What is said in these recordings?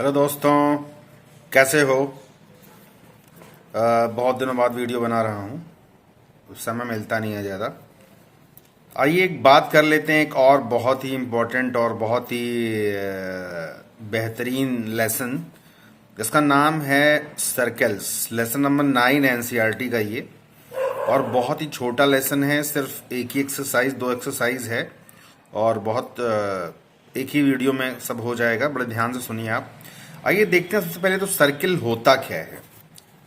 Hello दोस्तों, कैसे हो। बहुत दिनों बाद वीडियो बना रहा हूँ। समय मिलता नहीं है ज़्यादा। आइए एक बात कर लेते हैं, एक और बहुत ही इम्पोर्टेंट और बहुत ही बेहतरीन लेसन, जिसका नाम है सर्कल्स। लेसन नंबर 9 एनसीईआरटी का ये, और बहुत ही छोटा लेसन है। सिर्फ एक ही एक्सरसाइज, 2 एक्सरसाइज है और बहुत एक ही वीडियो में सब हो जाएगा। बड़े ध्यान से सुनिए आप। आइए देखते हैं सबसे पहले तो सर्किल होता क्या है।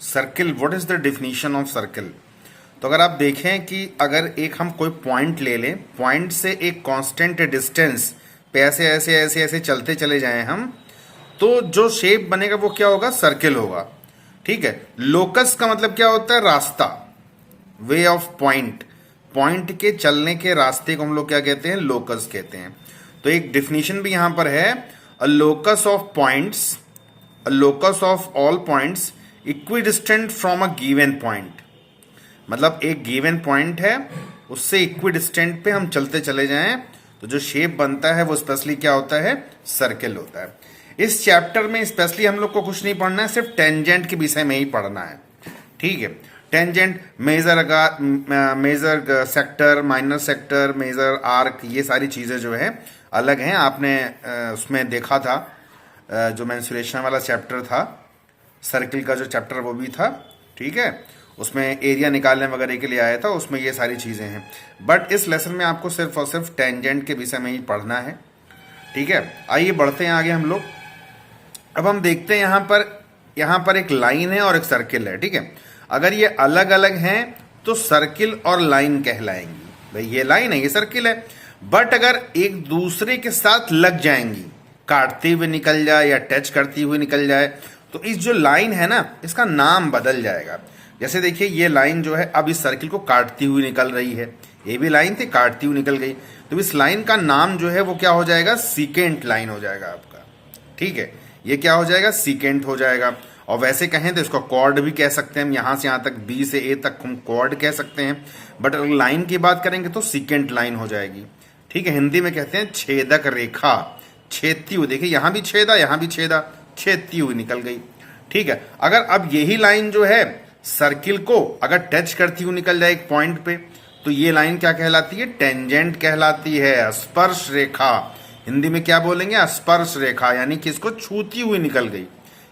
Circle, what is the definition of circle. तो अगर आप देखें कि अगर एक हम कोई पॉइंट ले लें, पॉइंट से एक कांस्टेंट डिस्टेंस पे ऐसे ऐसे ऐसे ऐसे चलते चले जाएं हम, तो जो शेप बनेगा वो क्या होगा, सर्किल होगा। ठीक है। लोकस का मतलब क्या होता है, रास्ता, वे ऑफ पॉइंट। पॉइंट के चलने के रास्ते को हम लोग क्या कहते हैं, लोकस कहते हैं। तो एक डिफिनीशन भी यहां पर है, अ locus of points, a locus of all points equidistant from a given point. मतलब एक गिवन पॉइंट है, उससे इक्विडिस्टेंट पे हम चलते चले जाएं तो जो शेप बनता है वो स्पेशली क्या होता है, सर्किल होता है। इस चैप्टर में स्पेशली हम लोग को कुछ नहीं पढ़ना है, सिर्फ टेंजेंट के विषय में ही पढ़ना है। ठीक है। Tangent, major sector, minor sector, major arc, ये सारी चीजें जो है अलग हैं। आपने उसमें देखा था, जो मेंसुरेशन वाला चैप्टर था, सर्किल का जो चैप्टर वो भी था। ठीक है। उसमें एरिया निकालने वगैरह के लिए आया था, उसमें ये सारी चीजें हैं। बट इस लेसन में आपको सिर्फ और सिर्फ टेंजेंट के विषय में ही पढ़ना है। ठीक है। आइए बढ़ते हैं आगे हम लोग। अब हम देखते हैं यहां पर एक लाइन है और एक सर्किल है। ठीक है। अगर ये अलग अलग हैं तो सर्किल और लाइन कहलाएंगी। भाई ये लाइन है, ये सर्किल है। बट अगर एक दूसरे के साथ लग जाएंगी, काटते हुए निकल जाए या टच करती हुई निकल जाए, तो इस जो लाइन है ना, इसका नाम बदल जाएगा। जैसे देखिए ये लाइन जो है अब इस सर्किल को काटती हुई निकल रही है, ये भी लाइन थी, काटती हुई निकल गई, तो इस लाइन का नाम जो है वो क्या हो जाएगा, सीकेंट लाइन हो जाएगा आपका। ठीक है। ये क्या हो जाएगा, सीकेंट हो जाएगा। और वैसे कहें तो इसको कॉर्ड भी कह सकते हैं हम, यहां से यहां तक, बी से ए तक हम कॉर्ड कह सकते हैं। बट अगर लाइन की बात करेंगे तो सीकेंट लाइन हो जाएगी। ठीक है। हिंदी में कहते हैं छेदक रेखा, छेदती हुई। देखिए यहां भी छेदा, यहां भी छेदा, छेदती हुई निकल गई। ठीक है। अगर अब यही लाइन जो है सर्किल को अगर टच करती हुई निकल जाए एक पॉइंट पे, तो ये लाइन क्या कहलाती है, टेंजेंट कहलाती है, स्पर्श रेखा। हिंदी में क्या बोलेंगे, स्पर्श रेखा, यानी कि इसको छूती हुई निकल गई।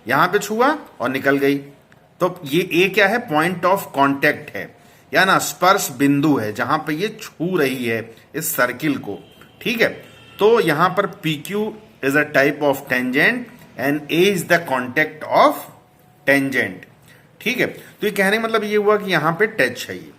यहां पे छुआ और निकल गई, तो ये ए क्या है, पॉइंट ऑफ कांटेक्ट है, या ना स्पर्श बिंदु है, जहां पे ये छू रही है इस सर्किल को। ठीक है। तो यहां पर PQ is a type of tangent and A is the contact of tangent. ठीक है। तो ये कहने का मतलब ये हुआ कि यहां पे टच है ये।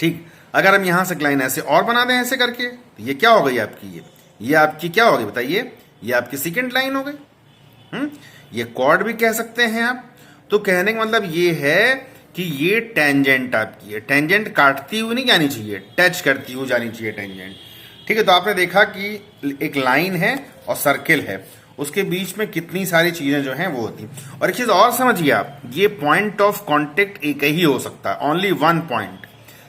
ठीक। अगर हम यहां से लाइन ऐसे और बना दें ऐसे करके, तो ये क्या हो गई आपकी, ये आपकी क्या हो गई बताइए, ये आपकी सेकंड लाइन हो गई। ये कॉर्ड भी कह सकते हैं आप। तो कहने का मतलब ये है कि ये टेंजेंट आपकी है। टेंजेंट काटती हुई नहीं जानी चाहिए, टच करती हुई जानी चाहिए टेंजेंट। ठीक है। तो आपने देखा कि एक लाइन है और सर्किल है, उसके बीच में कितनी सारी चीजें जो हैं वो होती। और एक चीज और समझिए आप, ये पॉइंट ऑफ कांटेक्ट एक ही हो सकता है, ओनली वन पॉइंट।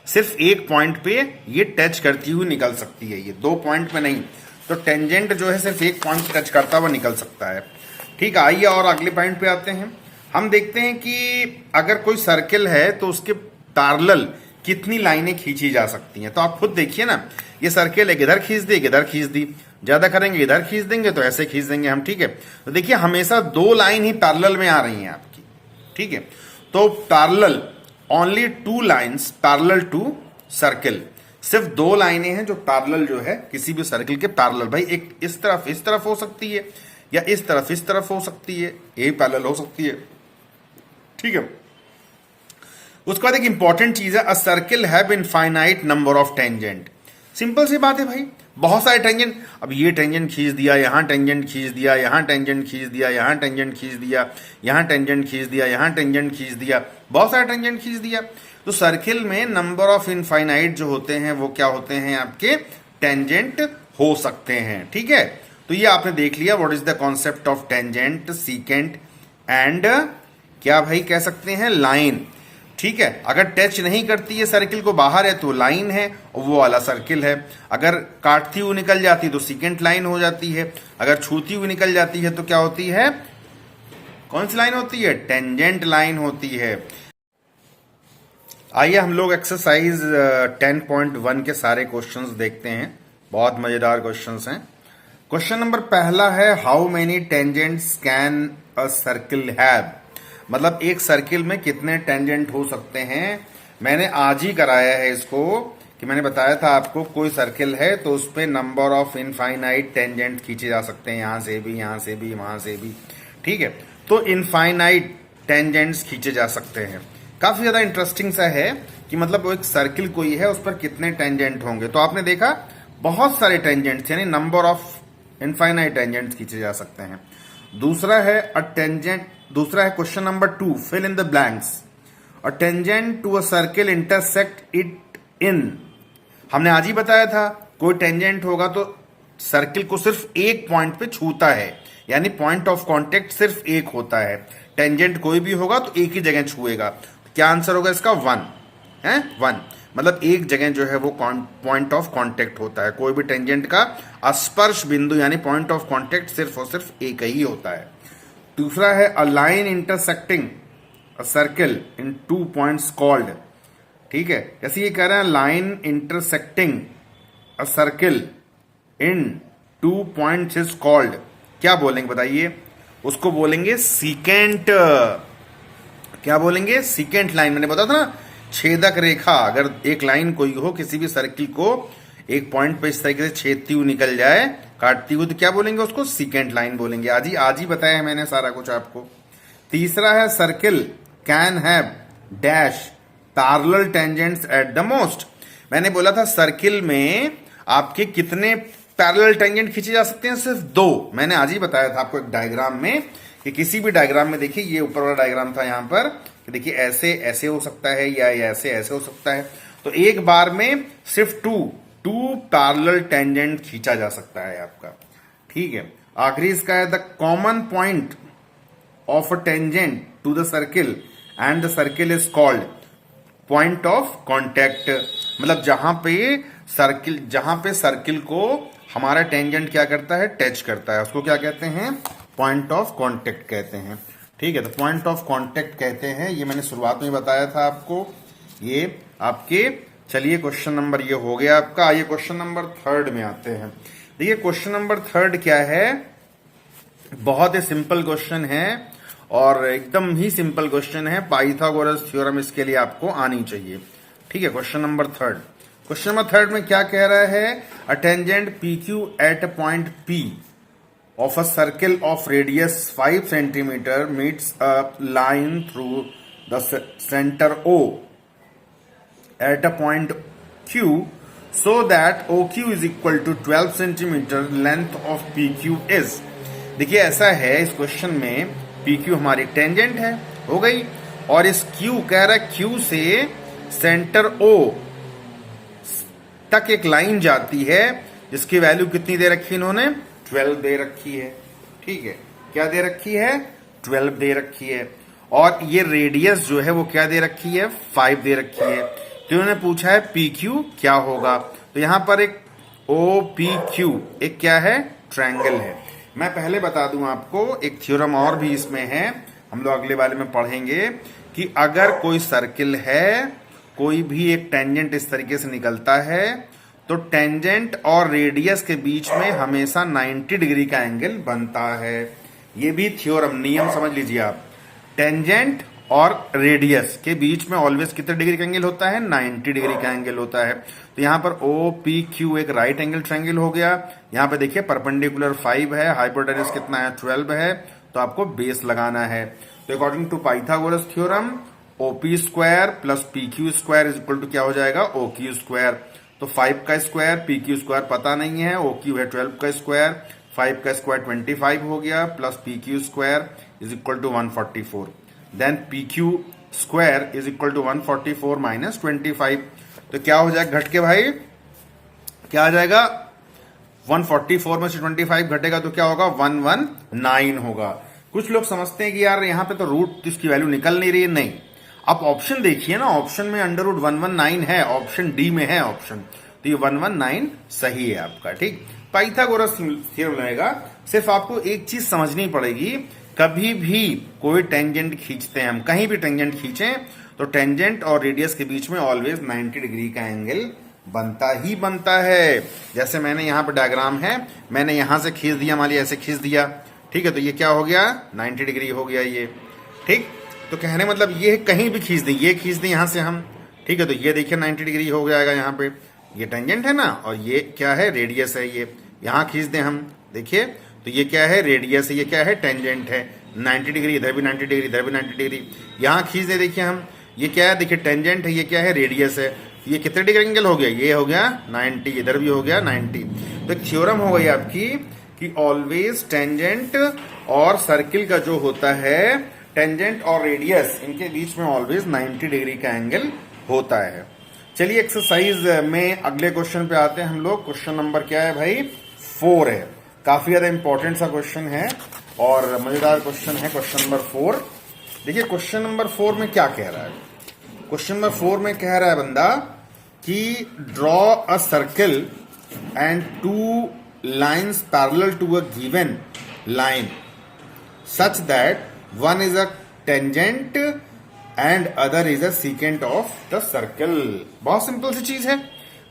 सिर्फ एक पॉइंट पे ये टच करती हुई निकल सकती है, ये 2 पॉइंट पे नहीं। तो टेंजेंट जो है सिर्फ एक पॉइंट टच करता हुआ निकल सकता है। ठीक है। आइए और अगले पॉइंट पे आते हैं। हम देखते हैं कि अगर कोई सर्किल है तो उसके पैरेलल कितनी लाइनें खींची जा सकती हैं। तो आप खुद देखिए ना, ये सर्किल है, इधर खींच दी, इधर खींच दी, ज्यादा करेंगे इधर खींच देंगे तो ऐसे खींच देंगे हम। ठीक है। तो देखिए हमेशा 2 लाइन ही पैरेलल में आ रही हैं आपकी। ठीक है। तो parallel, only 2 lines parallel to circle, सिर्फ 2 लाइनें हैं जो पैरेलल जो है किसी भी सर्किल के पैरेलल। भाई एक इस तरफ हो सकती है, या इस तरफ हो सकती है, ये पैरेलल हो सकती है। ठीक है। उसके बाद एक इंपॉर्टेंट चीज है, a circle have infinite number of tangent. Simple सी बात है भाई, बहुत सारे टेंजेंट। अब ये टेंजेंट खींच दिया, यहां टेंजेंट खींच दिया, यहां टेंजेंट खींच दिया, यहां टेंजेंट खींच दिया, यहां टेंजेंट खींच दिया, यहां टेंजेंट खींच दिया, बहुत सारे टेंजेंट खींच दिया। तो सर्किल में नंबर ऑफ इनफाइनाइट जो होते हैं वो क्या होते हैं, आपके टेंजेंट हो सकते हैं। ठीक है। तो ये आपने देख लिया, what is the concept of tangent, secant and क्या भाई कह सकते हैं, लाइन। ठीक ठीक है। अगर टच नहीं करती है सर्किल को, बाहर है, तो लाइन है, वो वाला सर्किल है। अगर काटती हुई निकल जाती है तो सेकेंड लाइन हो जाती है। अगर छूती हुई निकल जाती है तो क्या होती है, कौन सी लाइन होती है, टेंजेंट लाइन होती है। आइए हम लोग एक्सरसाइज 10.1 के सारे क्वेश्चंस देखते हैं, बहुत मजेदार क्वेश्चंस हैं। क्वेश्चन नंबर पहला है, how many tangents can a circle have, मतलब एक सर्किल में कितने टेंजेंट हो सकते हैं। मैंने आज ही कराया है इसको, कि मैंने बताया था आपको कोई सर्किल है तो उस पे नंबर ऑफ इनफाइनाइट टेंजेंट खींचे जा सकते हैं, यहां से भी, यहां से भी, वहां से भी, ठीक है। तो इनफाइनाइट टेंजेंट्स खींचे जा सकते हैं। काफी ज्यादा इंटरेस्टिंग सा है कि मतलब वो एक सर्किल कोई है, उस पर कितने टेंजेंट होंगे। तो आपने देखा बहुत सारे टेंजेंट्स, यानी नंबर ऑफ इनफाइनाइट टेंजेंट्स खींचे जा सकते हैं। दूसरा है अ टेंजेंट, दूसरा है question number 2, fill in the blanks. A tangent to a circle intersect it in, हमने आज ही बताया था कोई टेंजेंट होगा तो सर्किल को सिर्फ एक पॉइंट पे छूता है, यानी पॉइंट ऑफ कांटेक्ट सिर्फ एक होता है। टेंजेंट कोई भी होगा तो एक ही जगह छुएगा। क्या आंसर होगा इसका, 1 है, 1, मतलब एक जगह जो है वो पॉइंट ऑफ कांटेक्ट होता है। कोई भी टेंजेंट का स्पर्श बिंदु यानी पॉइंट ऑफ कांटेक्ट सिर्फ और सिर्फ एक ही होता है। दूसरा है a line intersecting a circle in 2 points called, ठीक है। जैसे ये कह रहे हैं line intersecting a circle in 2 points is called, क्या बोलेंगे बताइए, उसको बोलेंगे सीकेंट। क्या बोलेंगे, सीकेंट लाइन। मैंने बताया था ना, छेदक रेखा, अगर एक लाइन कोई हो किसी भी सर्किल को एक पॉइंट पे इस तरीके से छेदती हुई निकल जाए, काटती हुई, तो क्या बोलेंगे उसको, सीकेंट लाइन बोलेंगे। आज ही बताया है मैंने सारा कुछ आपको। तीसरा है circle can have dash parallel tangents at the most. मैंने बोला था सर्किल में आपके कितने पैरेलल टेंजेंट खींचे जा सकते हैं, सिर्फ 2। मैंने आज ही बताया था आपको एक डायग्राम में, कि किसी भी डायग्राम में देखिए, ये ऊपर वाला डायग्राम था यहां पर, कि देखिए ऐसे ऐसे हो सकता है या ऐसे ऐसे हो सकता है। तो एक बार में सिर्फ 2 पैरेलल टेंजेंट खींचा जा सकता है आपका, ठीक है। आखिरी इसका है the common point of a tangent to the circle and the circle is called point of contact, मतलब जहां पे सर्किल को हमारा टेंजेंट क्या करता है, टच करता है, उसको क्या कहते हैं, पॉइंट ऑफ कांटेक्ट कहते हैं, ठीक है। तो पॉइंट ऑफ कांटेक्ट कहते हैं, ये मैंने शुरुआत में बताया था आपको। ये आपके, चलिए क्वेश्चन नंबर ये हो गया आपका। आइए क्वेश्चन नंबर 3 में आते हैं। देखिए क्वेश्चन नंबर 3 क्या है, बहुत ही सिंपल क्वेश्चन है और एकदम ही सिंपल क्वेश्चन है। पाइथागोरस थ्योरम इसके लिए आपको आनी चाहिए, ठीक है। क्वेश्चन नंबर 3, क्वेश्चन नंबर 3 में क्या कह रहा है, a tangent P Q at a point P of a circle of radius 5 centimeter meets a line through the center O at a point Q so that OQ is equal to 12 centimeter length of PQ is। देखिए ऐसा है इस question में, PQ हमारी tangent है, हो गई, और इस Q कह रहा है Q से सेंटर O तक एक लाइन जाती है जिसकी वैल्यू कितनी दे रखी इन्होंने, 12 दे रखी है, ठीक है। क्या दे रखी है, 12 दे रखी है। और ये रेडियस जो है वो क्या दे रखी है, 5 दे रखी है। तो उन्होंने पूछा है पी क्यू क्या होगा, तो यहां पर एक ओ पी क्यू एक क्या है, ट्रायंगल है। मैं पहले बता दूं आपको, एक थ्योरम और भी इसमें है, हम लोग अगले वाले में पढ़ेंगे, कि अगर कोई सर्किल है, कोई भी एक टेंजेंट इस तरीके से निकलता है, तो टेंजेंट और रेडियस के बीच में हमेशा 90 डिग्री का एंगल बनता है। ये भी थ्योरम, नियम समझ लीजिए आप। टेंजेंट और रेडियस के बीच में ऑलवेज कितने डिग्री का एंगल होता है, 90 डिग्री का एंगल होता है। तो यहां पर ओ पी क्यू एक राइट एंगल ट्रायंगल हो गया। यहां पे देखिए परपेंडिकुलर 5 है, हाइपोटेनस कितना है, 12 है, तो आपको बेस लगाना है। तो according to Pythagoras theorem, O P square plus P Q square is equal to क्या हो जाएगा, ओ क्यू स्क्वायर। तो 5 का स्क्वायर, पी क्यू स्क्वायर पता नहीं है, ओ क्यू है 12 का स्क्वायर, 5 का स्क्वायर 25 हो गया, plus P Q square is equal to 144। Then P Q square is equal to 144 minus 25। तो क्या हो जाएगा घट के भाई, क्या आ जाएगा, 144 में से 25 घटेगा तो क्या होगा, 119 होगा। कुछ लोग समझते हैं कि यार यहाँ पे तो रूट इसकी वैल्यू निकल नहीं रही है, नहीं, आप ऑप्शन देखिए ना, ऑप्शन में अंडर रूट 119 है, ऑप्शन डी में है ऑप्शन, तो ये 119 सही है आपका। ठीक, पाइथागोरस थ्योरम लगेगा। सिर्फ आपको एक चीज समझनी पड़ेगी, कभी भी कोई टेंजेंट खींचते हैं हम, कहीं भी टेंजेंट खींचें तो टेंजेंट और रेडियस के बीच में ऑलवेज 90 डिग्री का एंगल बनता ही बनता है। जैसे मैंने यहाँ पे डायग्राम है, मैंने यहां से खींच दिया, मान लिया ऐसे खींच दिया, ठीक है, तो ये क्या हो गया, 90 डिग्री हो गया ये। ठीक, तो कहने मतलब ये कहीं भी खींच दें, ये खींच दें यहां से हम, ठीक है, तो ये देखिए 90 डिग्री हो जाएगा यहाँ पे, ये टेंजेंट है ना, और ये क्या है, रेडियस है, ये यहाँ खींच दें हम, देखिए, तो ये क्या है, रेडियस है, ये क्या है, टेंजेंट है, 90 डिग्री, इधर भी 90 डिग्री, इधर भी 90 डिग्री, यहाँ खींच दें, देखिए हम, ये क्या है, देखिए टेंजेंट है, ये क्या है, रेडियस है, ये कितने डिग्री एंगल हो गया, ये हो गया 90, इधर भी हो गया 90। तो थ्योरम हो गई आपकी कि ऑलवेज टेंजेंट और सर्किल का जो होता है, टेंजेंट और रेडियस, इनके बीच में ऑलवेज 90 डिग्री का एंगल होता है। चलिए एक्सरसाइज में अगले क्वेश्चन पे आते हैं हम लोग। क्वेश्चन नंबर क्या है भाई, 4 है, काफी ज्यादा इंपॉर्टेंट सा क्वेश्चन है और मजेदार क्वेश्चन है, क्वेश्चन नंबर 4। देखिए क्वेश्चन नंबर 4 में क्या कह रहा है, क्वेश्चन नंबर 4 में कह रहा है बंदा कि draw a circle and 2 lines parallel to a given line such that one is a tangent and other is a secant of the circle। बहुत सिंपल सी चीज है।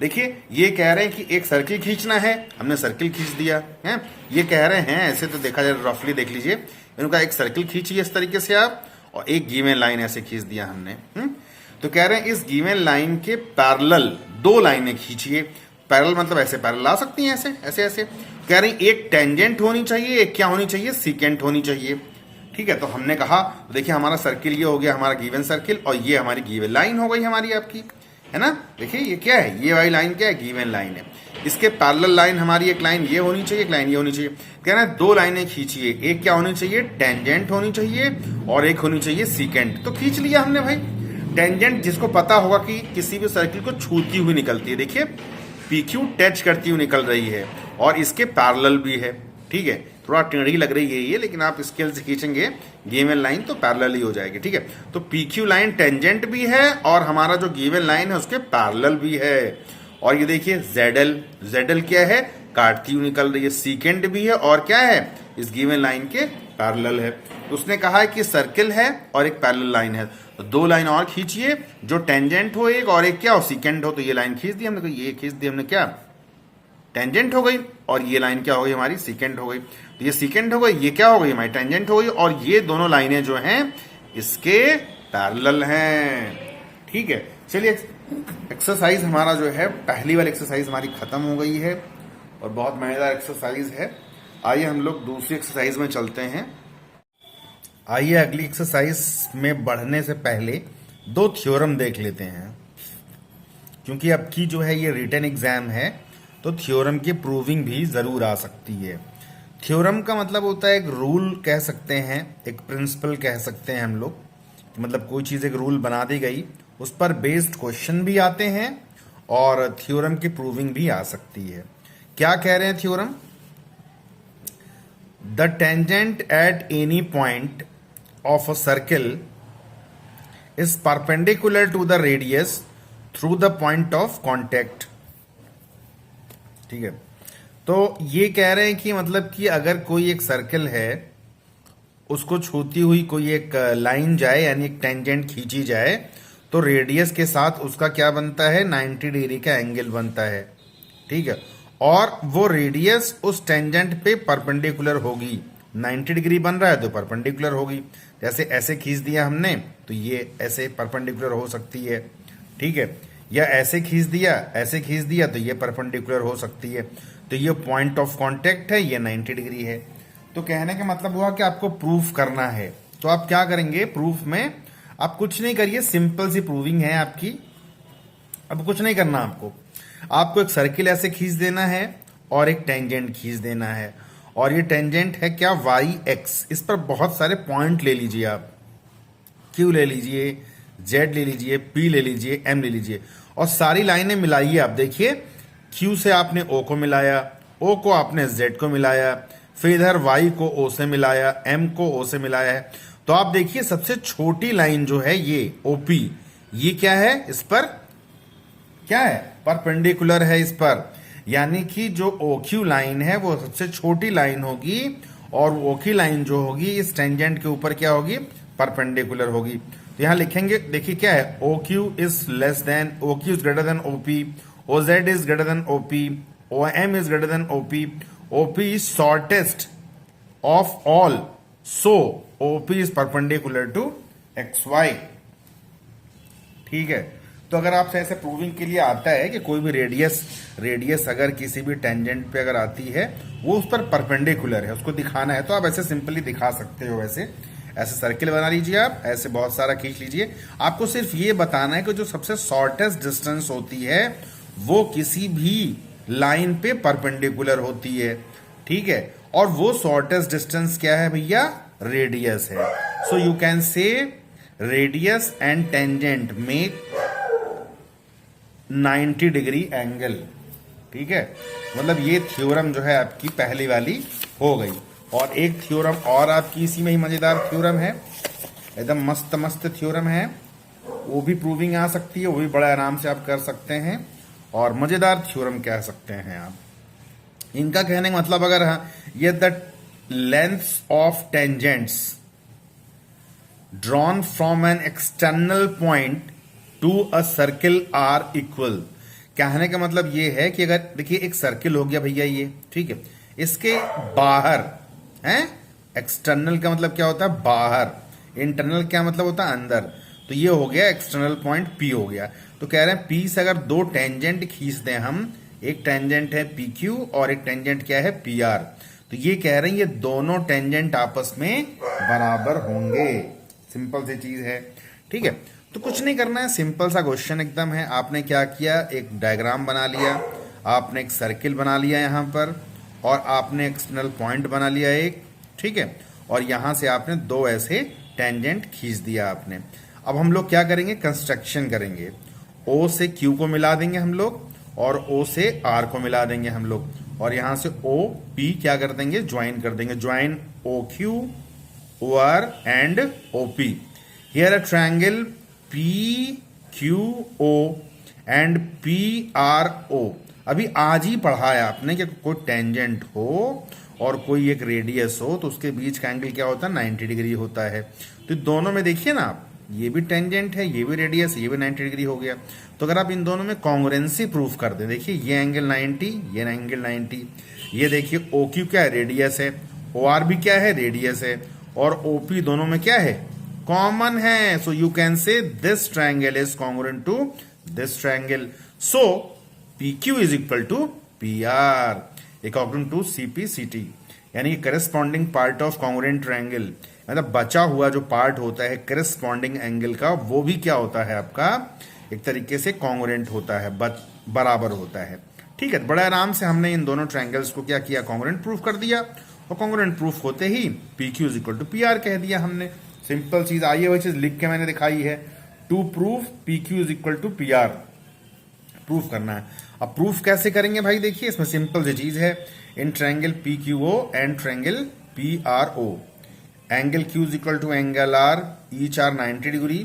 देखिए ये कह रहे हैं कि एक सर्किल खींचना है, हमने सर्किल खींच दिया है, ये कह रहे हैं, ऐसे तो देखा जाए रफली देख लीजिए, इनका एक सर्किल खींचिए इस तरीके से आप, और एक गिवन लाइन ऐसे खींच दिया हमने। तो कह रहे हैं इस गिवन लाइन के पैरेलल 2 लाइनें खींचिए। पैरेलल मतलब ऐसे पैरेलल आ सकती हैं, ऐसे ऐसे ऐसे। कह रहे हैं एक टेंजेंट होनी चाहिए, एक क्या होनी चाहिए, सीकेंट होनी चाहिए। ठीक है, तो हमने कहा, देखिए हमारा सर्किल ये हो गया, हमारा गिवन सर्किल, और ये हमारी गिवन लाइन हो गई हमारी आपकी, है ना। देखिए ये क्या है, ये वाली लाइन क्या है, गिवन लाइन है। इसके पैरेलल लाइन हमारी, एक लाइन ये होनी चाहिए, एक लाइन ये होनी चाहिए। कह रहे हैं 2 लाइनें खींचिए, एक क्या होनी चाहिए, टेंजेंट होनी चाहिए, और एक होनी चाहिए सीकेंट। तो खींच लिया हमने भाई। टेंजेंट जिसको पता होगा कि किसी भी सर्किल को छूती हुई निकलती है, देखिए PQ टच करती हुई निकल रही है, और इसके पैरेलल भी है। ठीक है, थोड़ा टेढ़ी लग रही है ये, लेकिन आप स्केल से खींचेंगे गिवन लाइन तो पैरेलल ही हो जाएगी। ठीक है, तो PQ लाइन टेंजेंट भी है और हमारा जो गिवन लाइन है उसके पैरेलल भी है। और ये देखिए ZL क्या है, काटती हुई निकल रही है, सीकेंट भी है, और क्या है, इस गिवन लाइन के पैरेलल है। तो उसने कहा है कि सर्किल है और एक पैरेलल लाइन है, तो 2 लाइन और खींचिए, जो टेंजेंट हो एक, और एक क्या हो, सीकेंट हो। तो ये लाइन खींच दी हमने, तो ये खींच दी हमने, क्या टेंजेंट हो गई, और ये लाइन क्या हो गई हमारी, सीकेंट हो गई। तो ये सीकेंट हो गई, ये क्या हो गई हमारी, टेंजेंट हो गई, और ये दोनों लाइनें जो हैं इसके पैरेलल हैं। ठीक है, चलिए एक्सरसाइज हमारा जो है, पहली वाली एक्सरसाइज हमारी खत्म हो गई है, और बहुत मजेदार एक्सरसाइज है। आइए हम लोग दूसरी एक्सरसाइज में चलते हैं। आइए अगली एक्सरसाइज में बढ़ने से पहले 2 थ्योरम देख लेते हैं, क्योंकि अब की जो है ये रिटन एग्जाम है, तो थ्योरम की प्रूविंग भी जरूर आ सकती है। थ्योरम का मतलब होता है एक रूल कह सकते हैं, एक प्रिंसिपल कह सकते हैं हम लोग, मतलब कोई चीज एक रूल बना दी गई, उस पर बेस्ड क्वेश्चन भी आते हैं और थ्योरम की प्रूविंग भी आ सकती है। क्या कह रहे हैं theorem, the tangent at any point of a circle is perpendicular to the radius through the point of contact. ठीक है, तो ये कह रहे हैं कि मतलब कि अगर कोई एक सर्किल है, उसको छूती हुई कोई एक लाइन जाए, यानी एक टेंजेंट खींची जाए, तो रेडियस के साथ उसका क्या बनता है, 90 डिग्री का एंगल बनता है। ठीक है, और वो रेडियस उस टेंजेंट पे परपेंडिकुलर होगी, 90 डिग्री बन रहा है तो परपेंडिकुलर होगी। जैसे ऐसे खींच दिया हमने, तो ये ऐसे परपेंडिकुलर हो सकती है। ठीक है, या ऐसे खींच दिया तो ये परपेंडिकुलर हो सकती है। तो ये पॉइंट ऑफ कांटेक्ट है, ये 90 डिग्री है। तो कहने का मतलब हुआ कि आपको प्रूफ करना है, तो आप क्या करेंगे, प्रूफ में आप कुछ नहीं करिए, सिंपल सी प्रूविंग है आपकी। अब कुछ नहीं करना आपको एक सर्किल ऐसे खींच देना है और एक टेंजेंट खींच देना है, और ये टेंजेंट है क्या, YX। इस पर बहुत सारे पॉइंट ले लीजिए आप, Q ले लीजिए, Z ले लीजिए, P ले लीजिए, M ले लीजिए, और सारी लाइनें मिलाइए। आप देखिए Q से आपने O को मिलाया, O को आपने Z को मिलाया, फिर इधर Y को O से मिलाया, M को O से मिलाया है। तो आप देखिए सबसे छोटी लाइन जो है ये ओपी, ये क्या है, इस पर क्या है, परपेंडिकुलर है इस पर, यानी कि जो ओक्यू लाइन है वो सबसे छोटी लाइन होगी और ओक्यू लाइन जो होगी इस टेंजेंट के ऊपर क्या होगी, परपेंडिकुलर होगी। तो यहां लिखेंगे, देखिए क्या है, OQ is less than, OQ is greater than OP, OZ is greater than OP, OM is greater than OP, OP is shortest of all, so OP is perpendicular to XY। ठीक है, तो अगर आपसे ऐसे प्रूविंग के लिए आता है कि कोई भी रेडियस अगर किसी भी टेंजेंट पे अगर आती है वो उस पर परपेंडिकुलर है, उसको दिखाना है, तो आप ऐसे सिंपली दिखा सकते हो। वैसे ऐसे सर्किल बना लीजिए, आप ऐसे बहुत सारा खींच लीजिए। आपको सिर्फ ये बताना है कि जो सबसे शॉर्टेस्ट डिस्टेंस होती है वो किसी भी लाइन पे परपेंडिकुलर होती है। ठीक है, और वो शॉर्टेस्ट डिस्टेंस क्या है भैया, रेडियस है। सो यू कैन से radius and tangent make 90 degree angle. ठीक है, मतलब ये थ्योरम जो है आपकी पहली वाली हो गई। और एक थ्योरम और आपकी इसी में ही मजेदार थ्योरम है, एकदम मस्त मस्त थ्योरम है, वो भी प्रूविंग आ सकती है, वो भी बड़े आराम से आप कर सकते हैं और मजेदार थ्योरम कह सकते हैं आप। इनका कहने का मतलब अगर ये the lengths of tangents drawn from an external point to a circle are equal. कहने का मतलब ये है कि अगर देखिए एक सर्किल हो गया भैया ये, ठीक है, इसके बाहर है, एक्सटर्नल का मतलब क्या होता है, बाहर, इंटरनल क्या मतलब होता है, अंदर। तो ये हो गया एक्सटर्नल पॉइंट P हो गया। तो कह रहे हैं P से अगर दो टेंजेंट खींच दें हम, एक टेंजेंट है PQ और एक टेंजेंट क्या है PR, तो ये कह रहे हैं ये दोनों टेंजेंट आपस में बराबर होंगे। सिंपल सी चीज है। ठीक है, तो कुछ नहीं करना है, सिंपल सा क्वेश्चन एकदम है। आपने क्या किया, एक डायग्राम बना लिया, आपने एक सर्किल बना लिया यहां पर, और आपने एक्सटर्नल पॉइंट बना लिया एक, ठीक है, और यहां से आपने दो ऐसे टेंजेंट खींच दिया आपने। अब हम लोग क्या करेंगे, कंस्ट्रक्शन करेंगे। O से Q को मिला देंगे हम लोग, और O से R को मिला देंगे हम लोग, और यहां से OP क्या कर देंगे, ज्वाइन कर देंगे। Join OQ, OR and OP। Here a triangle PQO and PRO। अभी आज ही पढ़ा है आपने कि कोई टेंजेंट हो और कोई एक रेडियस हो तो उसके बीच का एंगल क्या होता है, 90 डिग्री होता है। तो दोनों में देखिए ना आप, ये भी टेंजेंट है, ये भी रेडियस, ये भी 90 डिग्री हो गया। तो अगर आप इन दोनों में कॉन्ग्रुएंसी प्रूफ कर दें, देखिए ये एंगल 90, ये एंगल 90, ये देखिए OQ क्या है, रेडियस है, OR भी क्या है, रेडियस है, और OP दोनों में क्या है, कॉमन है। So you can say this triangle is congruent to this triangle. So PQ is equal to PR according to CPCT, यानी corresponding part of congruent triangle, मतलब बचा हुआ जो पार्ट होता है करस्पॉन्डिंग एंगल का, वो भी क्या होता है आपका, एक तरीके से कॉन्ग्रुएंट होता है, बराबर होता है। ठीक है, बड़े आराम से हमने इन दोनों ट्रायंगल्स को क्या किया, कॉन्ग्रुएंट प्रूफ कर दिया, और कॉन्ग्रुएंट प्रूफ होते ही PQ is equal to PR कह दिया हमने। सिंपल चीज, आइए वही चीज लिख के मैंने दिखाई है, to proof PQ is equal to PR proof करना है। अब प्रूफ कैसे करेंगे भाई, देखिए इसमें सिंपल सी चीज है, in triangle PQO and triangle PRO, angle Q is equal to angle R, each are 90 degree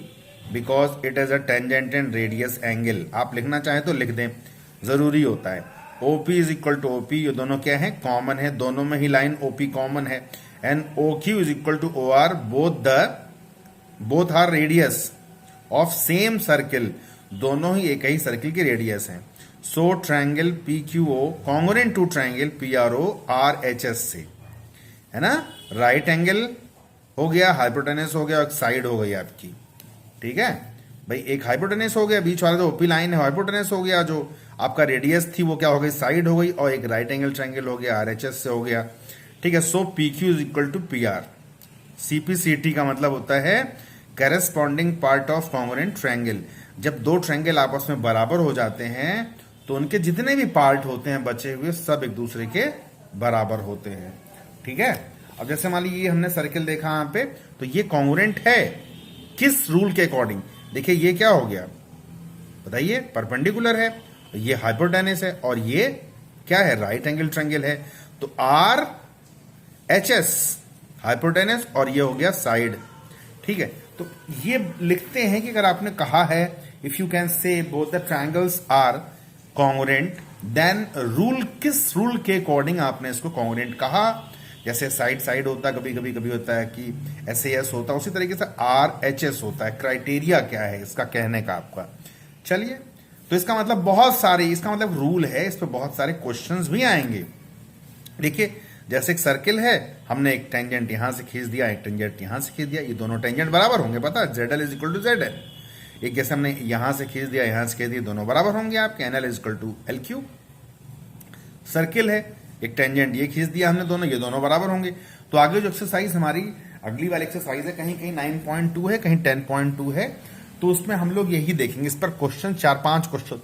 because it is a tangent and radius angle. आप लिखना चाहें तो लिख दें, जरूरी होता है। OP is equal to OP, ये दोनों क्या है, कॉमन है, दोनों में ही लाइन OP कॉमन है। And OQ is equal to OR, both are radius of same circle, दोनों ही एक ही सर्किल की रेडियस है। So triangle PQO congruent to triangle PRO RHS से, है ना, राइट एंगल हो गया, हाइपोटेनस हो गया, एक साइड हो गई आपकी। ठीक है भाई, एक हाइपोटेनस हो गया, बीच वाला जो OP लाइन है हाइपोटेनस हो गया, जो आपका रेडियस थी वो क्या हो गई, साइड हो गई, और एक राइट एंगल ट्रायंगल हो गया, RHS से हो गया। ठीक है, so PQ is equal to PR। CPCT का मतलब होता है corresponding part of congruent triangle. जब दो ट्रायंगल आपस में बराबर हो जाते हैं तो उनके जितने भी पार्ट होते हैं बचे हुए, सब एक दूसरे के बराबर होते हैं। ठीक है, अब जैसे मान लीजिए हमने सर्किल देखा यहाँ पे, तो ये कॉन्ग्रुएंट है किस रूल के अकॉर्डिंग, देखिए ये क्या हो गया बताइए, परपेंडिकुलर है, ये हाइपोटेनस है, और ये क्या है, राइट एंगल ट्रायंगल है। तो RHS हाइपोटेनस और ये हो गया साइड। ठीक है, तो ये लिखते हैं कि अगर आपने कहा है if you can say both the triangles are congruent, then rule, किस रूल के अकॉर्डिंग आपने इसको कॉन्ग्रुएंट कहा। जैसे साइड साइड होता है, कभी कभी कभी होता है कि SAS होता है, उसी तरीके से RHS होता है। क्राइटेरिया क्या है इसका कहने का आपका। चलिए, तो इसका मतलब बहुत सारे, इसका मतलब रूल है, इस पर बहुत सारे क्वेश्चंस भी आएंगे। देखिए, जैसे एक सर्किल है, हमने एक टेंजेंट यहां से खींच दिया, एक टेंजेंट यहां से खींच दिया, ये दोनों टेंजेंट बराबर होंगे, पता है, ZL is equal to ZL। एक जैसे हमने यहां से खींच दिया, यहां से खींच दिया, दोनों बराबर होंगे आपके, NL is equal to LQ। Circle है, एक टेंजेंट ये खींच दिया हमने दोनों, ये दोनों बराबर होंगे। तो आगे जो एक्सरसाइज हमारी अगली वाली एक्सरसाइज है, कहीं कहीं 9.2 है, कहीं 10.2 है, तो उसमें हम लोग यही देखेंगे। इस पर क्वेश्चन 4-5 क्वेश्चन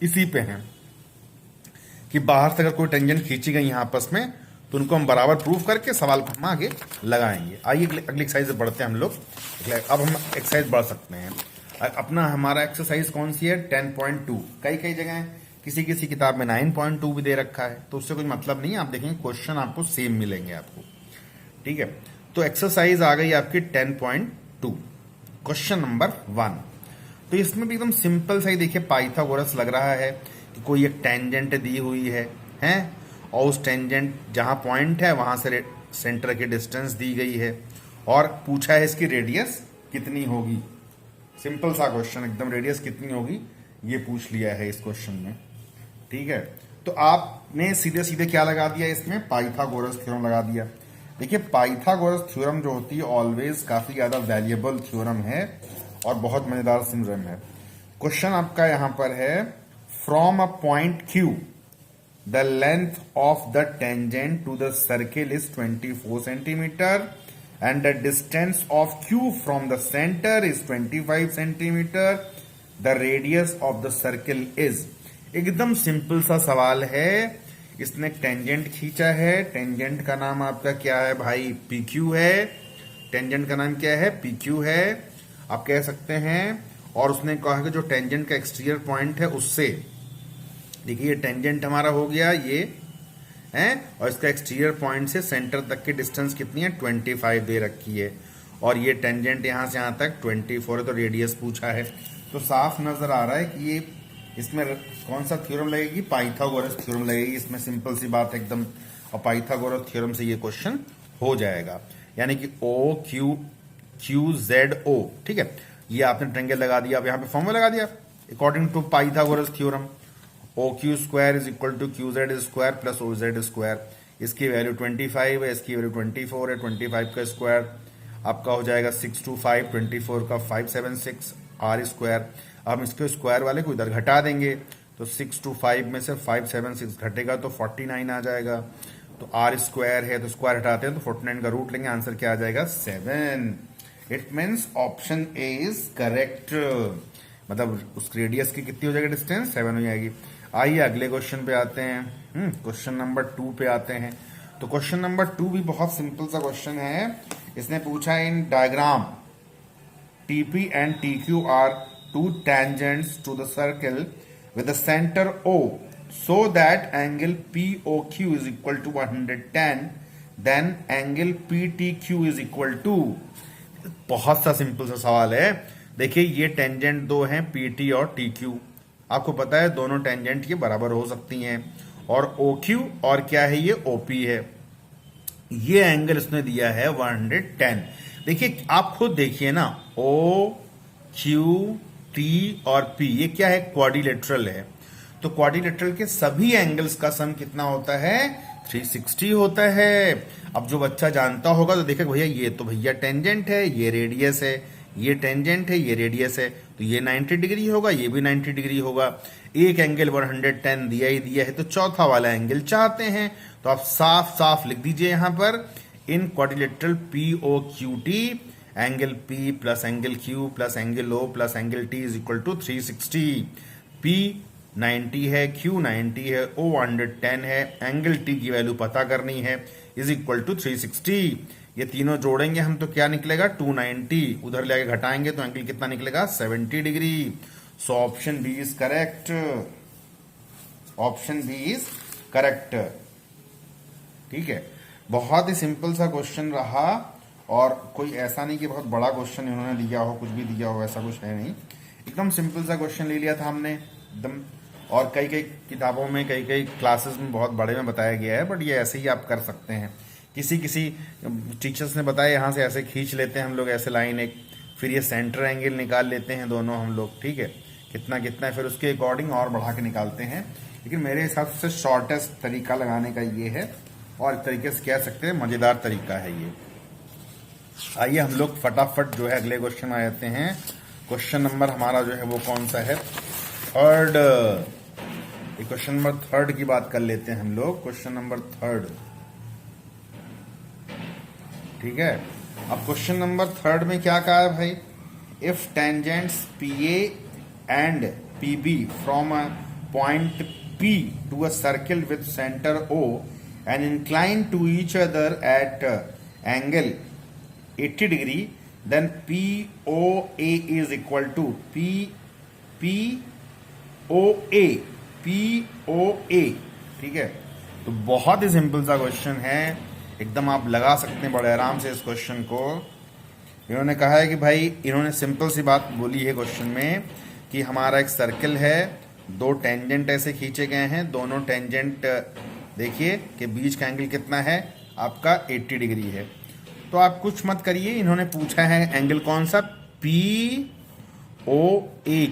इसी पे हैं कि बाहर से अगर कोई टेंजेंट खींची गई यहाँ आपस में, तो उनको हम बराबर प्रूव करके सवाल को हम आगे लगाएंगे। आइए अगली एक्सरसाइज बढ़ते हैं हम लोग। अब हम एक्सरसाइज बढ़ सकते हैं। अपना हमारा एक्सरसाइज कौन सी है? 10.2। कई कई जगह किसी किसी किताब में 9.2 भी दे रखा है, तो उससे कोई मतलब नहीं है। आप देखेंगे क्वेश्चन आपको सेम मिलेंगे आपको, ठीक है। तो एक्सरसाइज आ गई आपकी 10.2, क्वेश्चन नंबर 1। तो इसमें भी एकदम सिंपल सा ही देखिए, पाइथागोरस लग रहा है कि कोई एक टेंजेंट दी हुई है और उस टेंजेंट जहां पॉइंट है वहां से सेंटर की डिस्टेंस दी गई है, और पूछा है इसकी रेडियस कितनी होगी। सिंपल सा क्वेश्चन एकदम, रेडियस कितनी होगी ये पूछ लिया है इस क्वेश्चन में, ठीक है। तो आपने सीधे सीधे क्या लगा दिया इसमें? पाइथागोरस थ्योरम लगा दिया। देखिए, पाइथागोरस थ्योरम जो होती है ऑलवेज काफी ज्यादा वैल्यूएबल थ्योरम है और बहुत मजेदार थ्योरम है। क्वेश्चन आपका यहां पर है, from a point Q the length of the tangent to the circle is 24 centimetre and the distance of Q from the center is 25 centimeter. The radius of the circle is। एकदम simple सा सवाल है। इसने tangent खींचा है, tangent का नाम आपका क्या है भाई? PQ है। टेंजेंट का नाम क्या है? PQ है, आप कह सकते हैं। और उसने कहा कि जो टेंजेंट का एक्सटीरियर पॉइंट है उससे, देखिए ये टेंजेंट हमारा हो गया ये है, और इसका एक्सटीरियर पॉइंट से सेंटर तक की डिस्टेंस कितनी है? 25 दे रखी है, और ये टेंजेंट यहां से यहां तक 24 है, तो रेडियस पूछा है। तो साफ नजर आ रहा है कि ये इसमें कौन सा थ्योरम लगेगी? पाइथागोरस थ्योरम लगेगी। इसमें सिंपल सी बात एकदम, और पाइथागोरस थ्योरम से ये क्वेश्चन हो जाएगा। यानी कि OQZO, ठीक है। ये आपने ट्रायंगल लगा दिया, अब यहां पे फॉर्मूला लगा दिया according to Pythagoras theorem. OQ स्क्वायर is equal to QZ square plus OZ square. इसकी वैल्यू 25 है, इसकी वैल्यू 24 है। 25 का स्क्वायर आपका हो जाएगा 625, 24 का 576 R स्क्वायर। अब इसके स्क्वायर वाले को इधर घटा देंगे, तो 625 में से 576 घटेगा तो 49 आ जाएगा। तो R स्क्वायर है, तो स्क्वायर हटाते हैं तो 49 का रूट लेंगे, आंसर क्या आ जाएगा? 7। It means option A is correct. मतलब उस रेडियस की कितनी हो जाएगी डिस्टेंस? 7 हो जाएगी। आइए अगले क्वेश्चन पे आते हैं। क्वेश्चन नंबर 2 पे आते हैं। तो क्वेश्चन नंबर 2 भी बहुत सिंपल सा क्वेश्चन है। इसने पूछा है, in diagram TP and TQ are two tangents to the circle with the centre O, so that angle POQ is equal to 110, then angle PTQ is equal to। बहुत सा simple सा सवाल है। देखिए, ये टेंजेंट दो हैं, PT और TQ। आपको पता है दोनों टेंजेंट ये बराबर हो सकती हैं, और OQ और क्या है? ये OP है। ये एंगल इसने दिया है 110। देखिए, आप खुद देखिए ना, OQ, T और P ये क्या है? क्वाड्रिलेटरल है। तो क्वाड्रिलेटरल के सभी एंगल्स का सम कितना होता है? 360 होता है। अब जो बच्चा जानता होगा तो देखेगा, भैया ये तो भैया टेंजेंट है, ये रेडियस है, ये टेंजेंट है, ये रेडियस है, तो ये 90 डिग्री होगा, ये भी 90 डिग्री होगा। एक एंगल 110 दिया ही दिया है, तो चौथा वाला एंगल चाहते हैं, तो आप साफ साफ लिख दीजिए यहां पर, in quadrilateral POQT angle P plus angle Q plus angle O plus angle T is equal to 360। P 90 है, Q 90 है, O 110 है, एंगल T की वैल्यू पता करनी है, इज इक्वल टू 360। ये तीनों जोड़ेंगे हम तो क्या निकलेगा? 290। उधर लेके घटाएंगे तो एंगल कितना निकलेगा? 70 degree. So option B is correct. Option B is correct, ठीक है। बहुत ही सिंपल सा क्वेश्चन रहा, और कोई ऐसा नहीं कि बहुत बड़ा क्वेश्चन इन्होंने दिया हो, कुछ भी दिया हो, ऐसा कुछ है नहीं। एकदम सिंपल सा क्वेश्चन ले लिया था हमने एकदम। और कई कई किताबों में, कई कई क्लासेस में बहुत बड़े में बताया गया है, बट ये ऐसे ही आप कर सकते हैं। किसी किसी टीचर्स ने बताया यहाँ से ऐसे खींच लेते हैं हम लोग ऐसे लाइन एक, फिर ये सेंटर एंगल निकाल लेते हैं दोनों हम लोग, ठीक है, कितना कितना है, फिर उसके अकॉर्डिंग और बढ़ा के निकालते हैं। लेकिन मेरे हिसाब से शॉर्टेस्ट तरीका लगाने का ये है, और एक तरीके से कह सकते हैं मज़ेदार तरीका है ये। आइए हम लोग फटाफट जो है अगले क्वेश्चन आ जाते हैं। क्वेश्चन नंबर हमारा जो है वो कौन सा है, थर्ड। क्वेश्चन नंबर थर्ड की बात कर लेते हैं हम लोग, क्वेश्चन नंबर थर्ड, ठीक है। अब क्वेश्चन नंबर थर्ड में क्या कहा है भाई, if tangents P A and P B from a point P to a circle with center O and inclined to each other at angle 80 degree, then POA is equal to POA, ठीक है। तो बहुत ही simple सा question है, एकदम आप लगा सकते हैं बड़े आराम से इस क्वेश्चन को। इन्होंने कहा है कि भाई, इन्होंने सिंपल सी बात बोली है क्वेश्चन में कि हमारा एक सर्कल है, दो टेंजेंट ऐसे खींचे गए हैं, दोनों टेंजेंट देखिए कि बीच का एंगल कितना है आपका 80 डिग्री है। तो आप कुछ मत करिए, इन्होंने पूछा है एंगल कौन सा, POA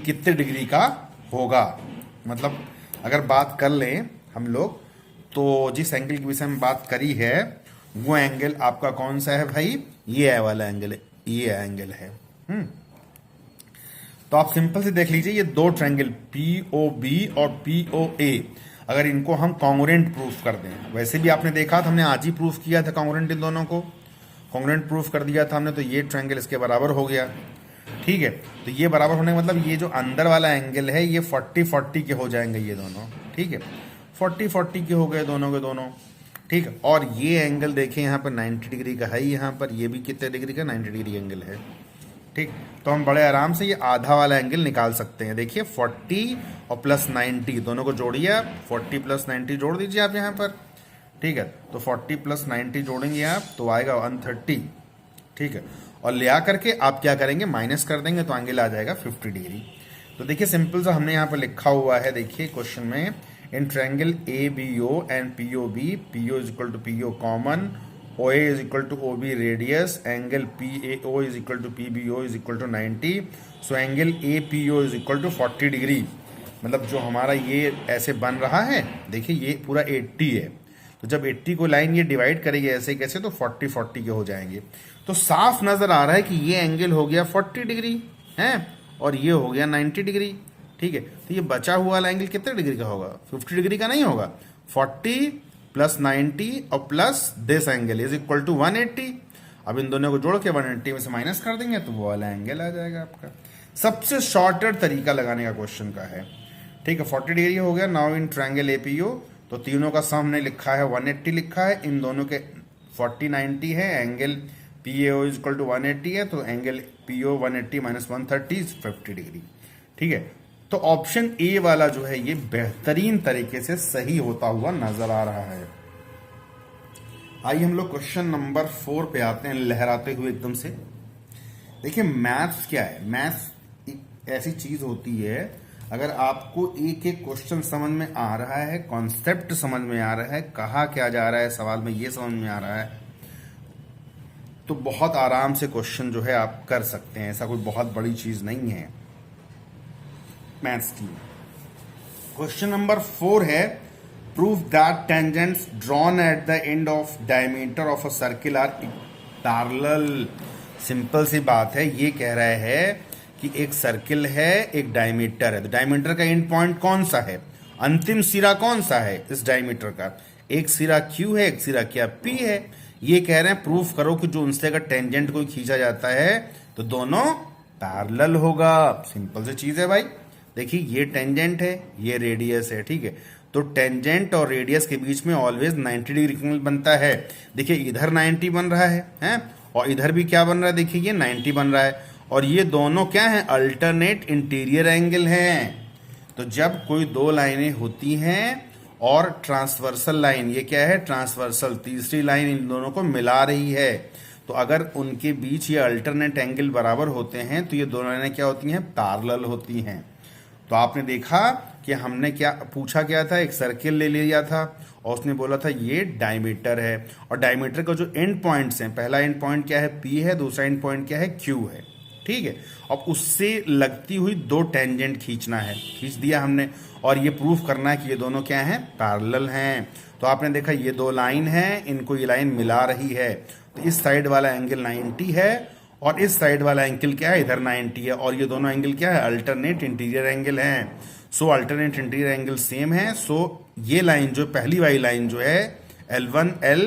कितने डिग्री का होगा। मतलब अगर बात कर लें हम लोग, तो जिस एंगल के विषय में बात करी है वो एंगल आपका कौन सा है भाई, ये वाला एंगल है, ये एंगल है। तो आप सिंपल से देख लीजिए, ये दो ट्रायंगल POB और POA, अगर इनको हम कॉन्ग्रुएंट प्रूफ कर दें, वैसे भी आपने देखा था, हमने आज ही प्रूफ किया था कॉन्ग्रुएंट, इन दोनों को कॉन्ग्रुएंट प्रूफ कर दिया था हमने। तो ये ट्रायंगल इसके बराबर हो गया, ठीक है। तो ये बराबर होने का मतलब ये जो अंदर वाला एंगल है ये 40-40 के हो जाएंगे ये दोनों, ठीक है, 40-40 के हो गए दोनों के दोनों, ठीक है। और ये एंगल देखिए यहाँ पर 90 डिग्री का है, यहाँ पर ये भी कितने डिग्री का, 90 डिग्री एंगल है, ठीक। तो हम बड़े आराम से ये आधा वाला एंगल निकाल सकते हैं। देखिए 40 और प्लस 90 दोनों को जोड़िए आप, 40 प्लस 90 जोड़ दीजिए आप यहाँ पर, ठीक है। तो 40 प्लस 90 जोड़ेंगे आप तो आएगा 130, ठीक है। और ले आ करके आप क्या करेंगे, माइनस कर देंगे तो एंगल आ जाएगा 50 डिग्री। तो देखिए सिंपल सा हमने यहाँ पर लिखा हुआ है, देखिए क्वेश्चन में, in triangle ABO and POB, PO is equal to PO common, OA is equal to OB radius, angle PAO is equal to PBO is equal to 90, so angle APO is equal to 40 degree. मतलब जो हमारा ये ऐसे बन रहा है, देखिए ये पूरा 80 है, तो जब 80 को लाइन ये डिवाइड करेगी ऐसे कैसे, तो 40-40 के हो जाएंगे। तो साफ नजर आ रहा है कि ये एंगल हो गया 40 डिग्री है, और ये हो गया 90 डिग्री, ठीक है। तो ये बचा हुआ वाला एंगल कितने डिग्री का होगा, 50 डिग्री का नहीं होगा, 40 प्लस 90 और plus this angle is equal to 180। अब इन दोनों को जोड़ के 180 में से माइनस कर देंगे तो वो वाला एंगल आ जाएगा आपका। सबसे शॉर्टेड तरीका लगाने का क्वेश्चन का है, ठीक है। 40 डिग्री हो गया। नाउ इन ट्रायंगल APO, तो तीनों का सम हमने लिखा है 180 लिखा है, इन दोनों के 40-90 है, angle PAO is equal to 180 है, तो एंगल PO 180 माइनस 130 50 डिग्री, ठीक है। तो ऑप्शन ए वाला जो है ये बेहतरीन तरीके से सही होता हुआ नजर आ रहा है। आइए हम लोग क्वेश्चन नंबर 4 पे आते हैं, लहराते हुए एकदम से। देखिए मैथ्स क्या है, मैथ्स एक ऐसी चीज होती है, अगर आपको एक एक क्वेश्चन समझ में आ रहा है, कॉन्सेप्ट समझ में आ रहा है, कहा क्या जा रहा है सवाल में ये समझ में आ रहा है, तो बहुत आराम से क्वेश्चन जो है आप कर सकते हैं। ऐसा कोई बहुत बड़ी चीज नहीं है मैथ्स की। क्वेश्चन नंबर 4 है, prove that tangents drawn at the end of diameter of a circle are parallel. Simple सी बात है, ये कह रहा है कि एक सर्किल है, एक डायमीटर है, तो डायमीटर का एंड पॉइंट कौन सा है, अंतिम सिरा कौन सा है इस डायमीटर का, एक सिरा Q है, एक सिरा क्या P है। ये कह रहे हैं प्रूफ करो कि जो उनसे अगर टेंजेंट कोई खींचा जाता है तो दोनों पैरेलल होगा। सिंपल सी चीज है भाई। देखिए ये टेंजेंट है, ये रेडियस है, ठीक है। तो टेंजेंट और रेडियस के बीच में ऑलवेज 90 डिग्री एंगल बनता है। देखिए इधर 90 बन रहा है और इधर भी क्या बन रहा है, देखिए ये 90 बन रहा है, और ये दोनों क्या है, अल्टरनेट इंटीरियर एंगल हैं। तो जब कोई दो लाइनें होती हैं और ट्रांसवर्सल लाइन, ये क्या है, ट्रांसवर्सल, तीसरी लाइन इन दोनों को मिला रही है, तो अगर उनके बीच ये अल्टरनेट एंगल बराबर होते हैं तो ये दोनों लाइनें क्या होती हैं, पैरेलल होती हैं। तो आपने देखा कि हमने क्या पूछा, क्या था, एक सर्किल ले लिया था और उसने बोला था ये डायमीटर है, और डायमीटर का जो एंड पॉइंट्स हैं, पहला एंड पॉइंट क्या है, पी है, दूसरा एंड पॉइंट क्या है, क्यू है, ठीक है। अब उससे लगती हुई दो टेंजेंट खींचना है, खींच दिया हमने, और ये प्रूफ करना है कि ये दोनों क्या हैं, पैरेलल हैं। तो आपने देखा ये दो लाइन हैं, इनको ये लाइन मिला रही है, तो इस साइड वाला एंगल 90 है और इस साइड वाला एंगल क्या है, इधर 90 है, और ये दोनों एंगल क्या है, अल्टरनेट इंटीरियर एंगल हैं। सो अल्टरनेट इंटीरियर एंगल सेम है। सो ये लाइन जो पहली वाली लाइन जो है L1L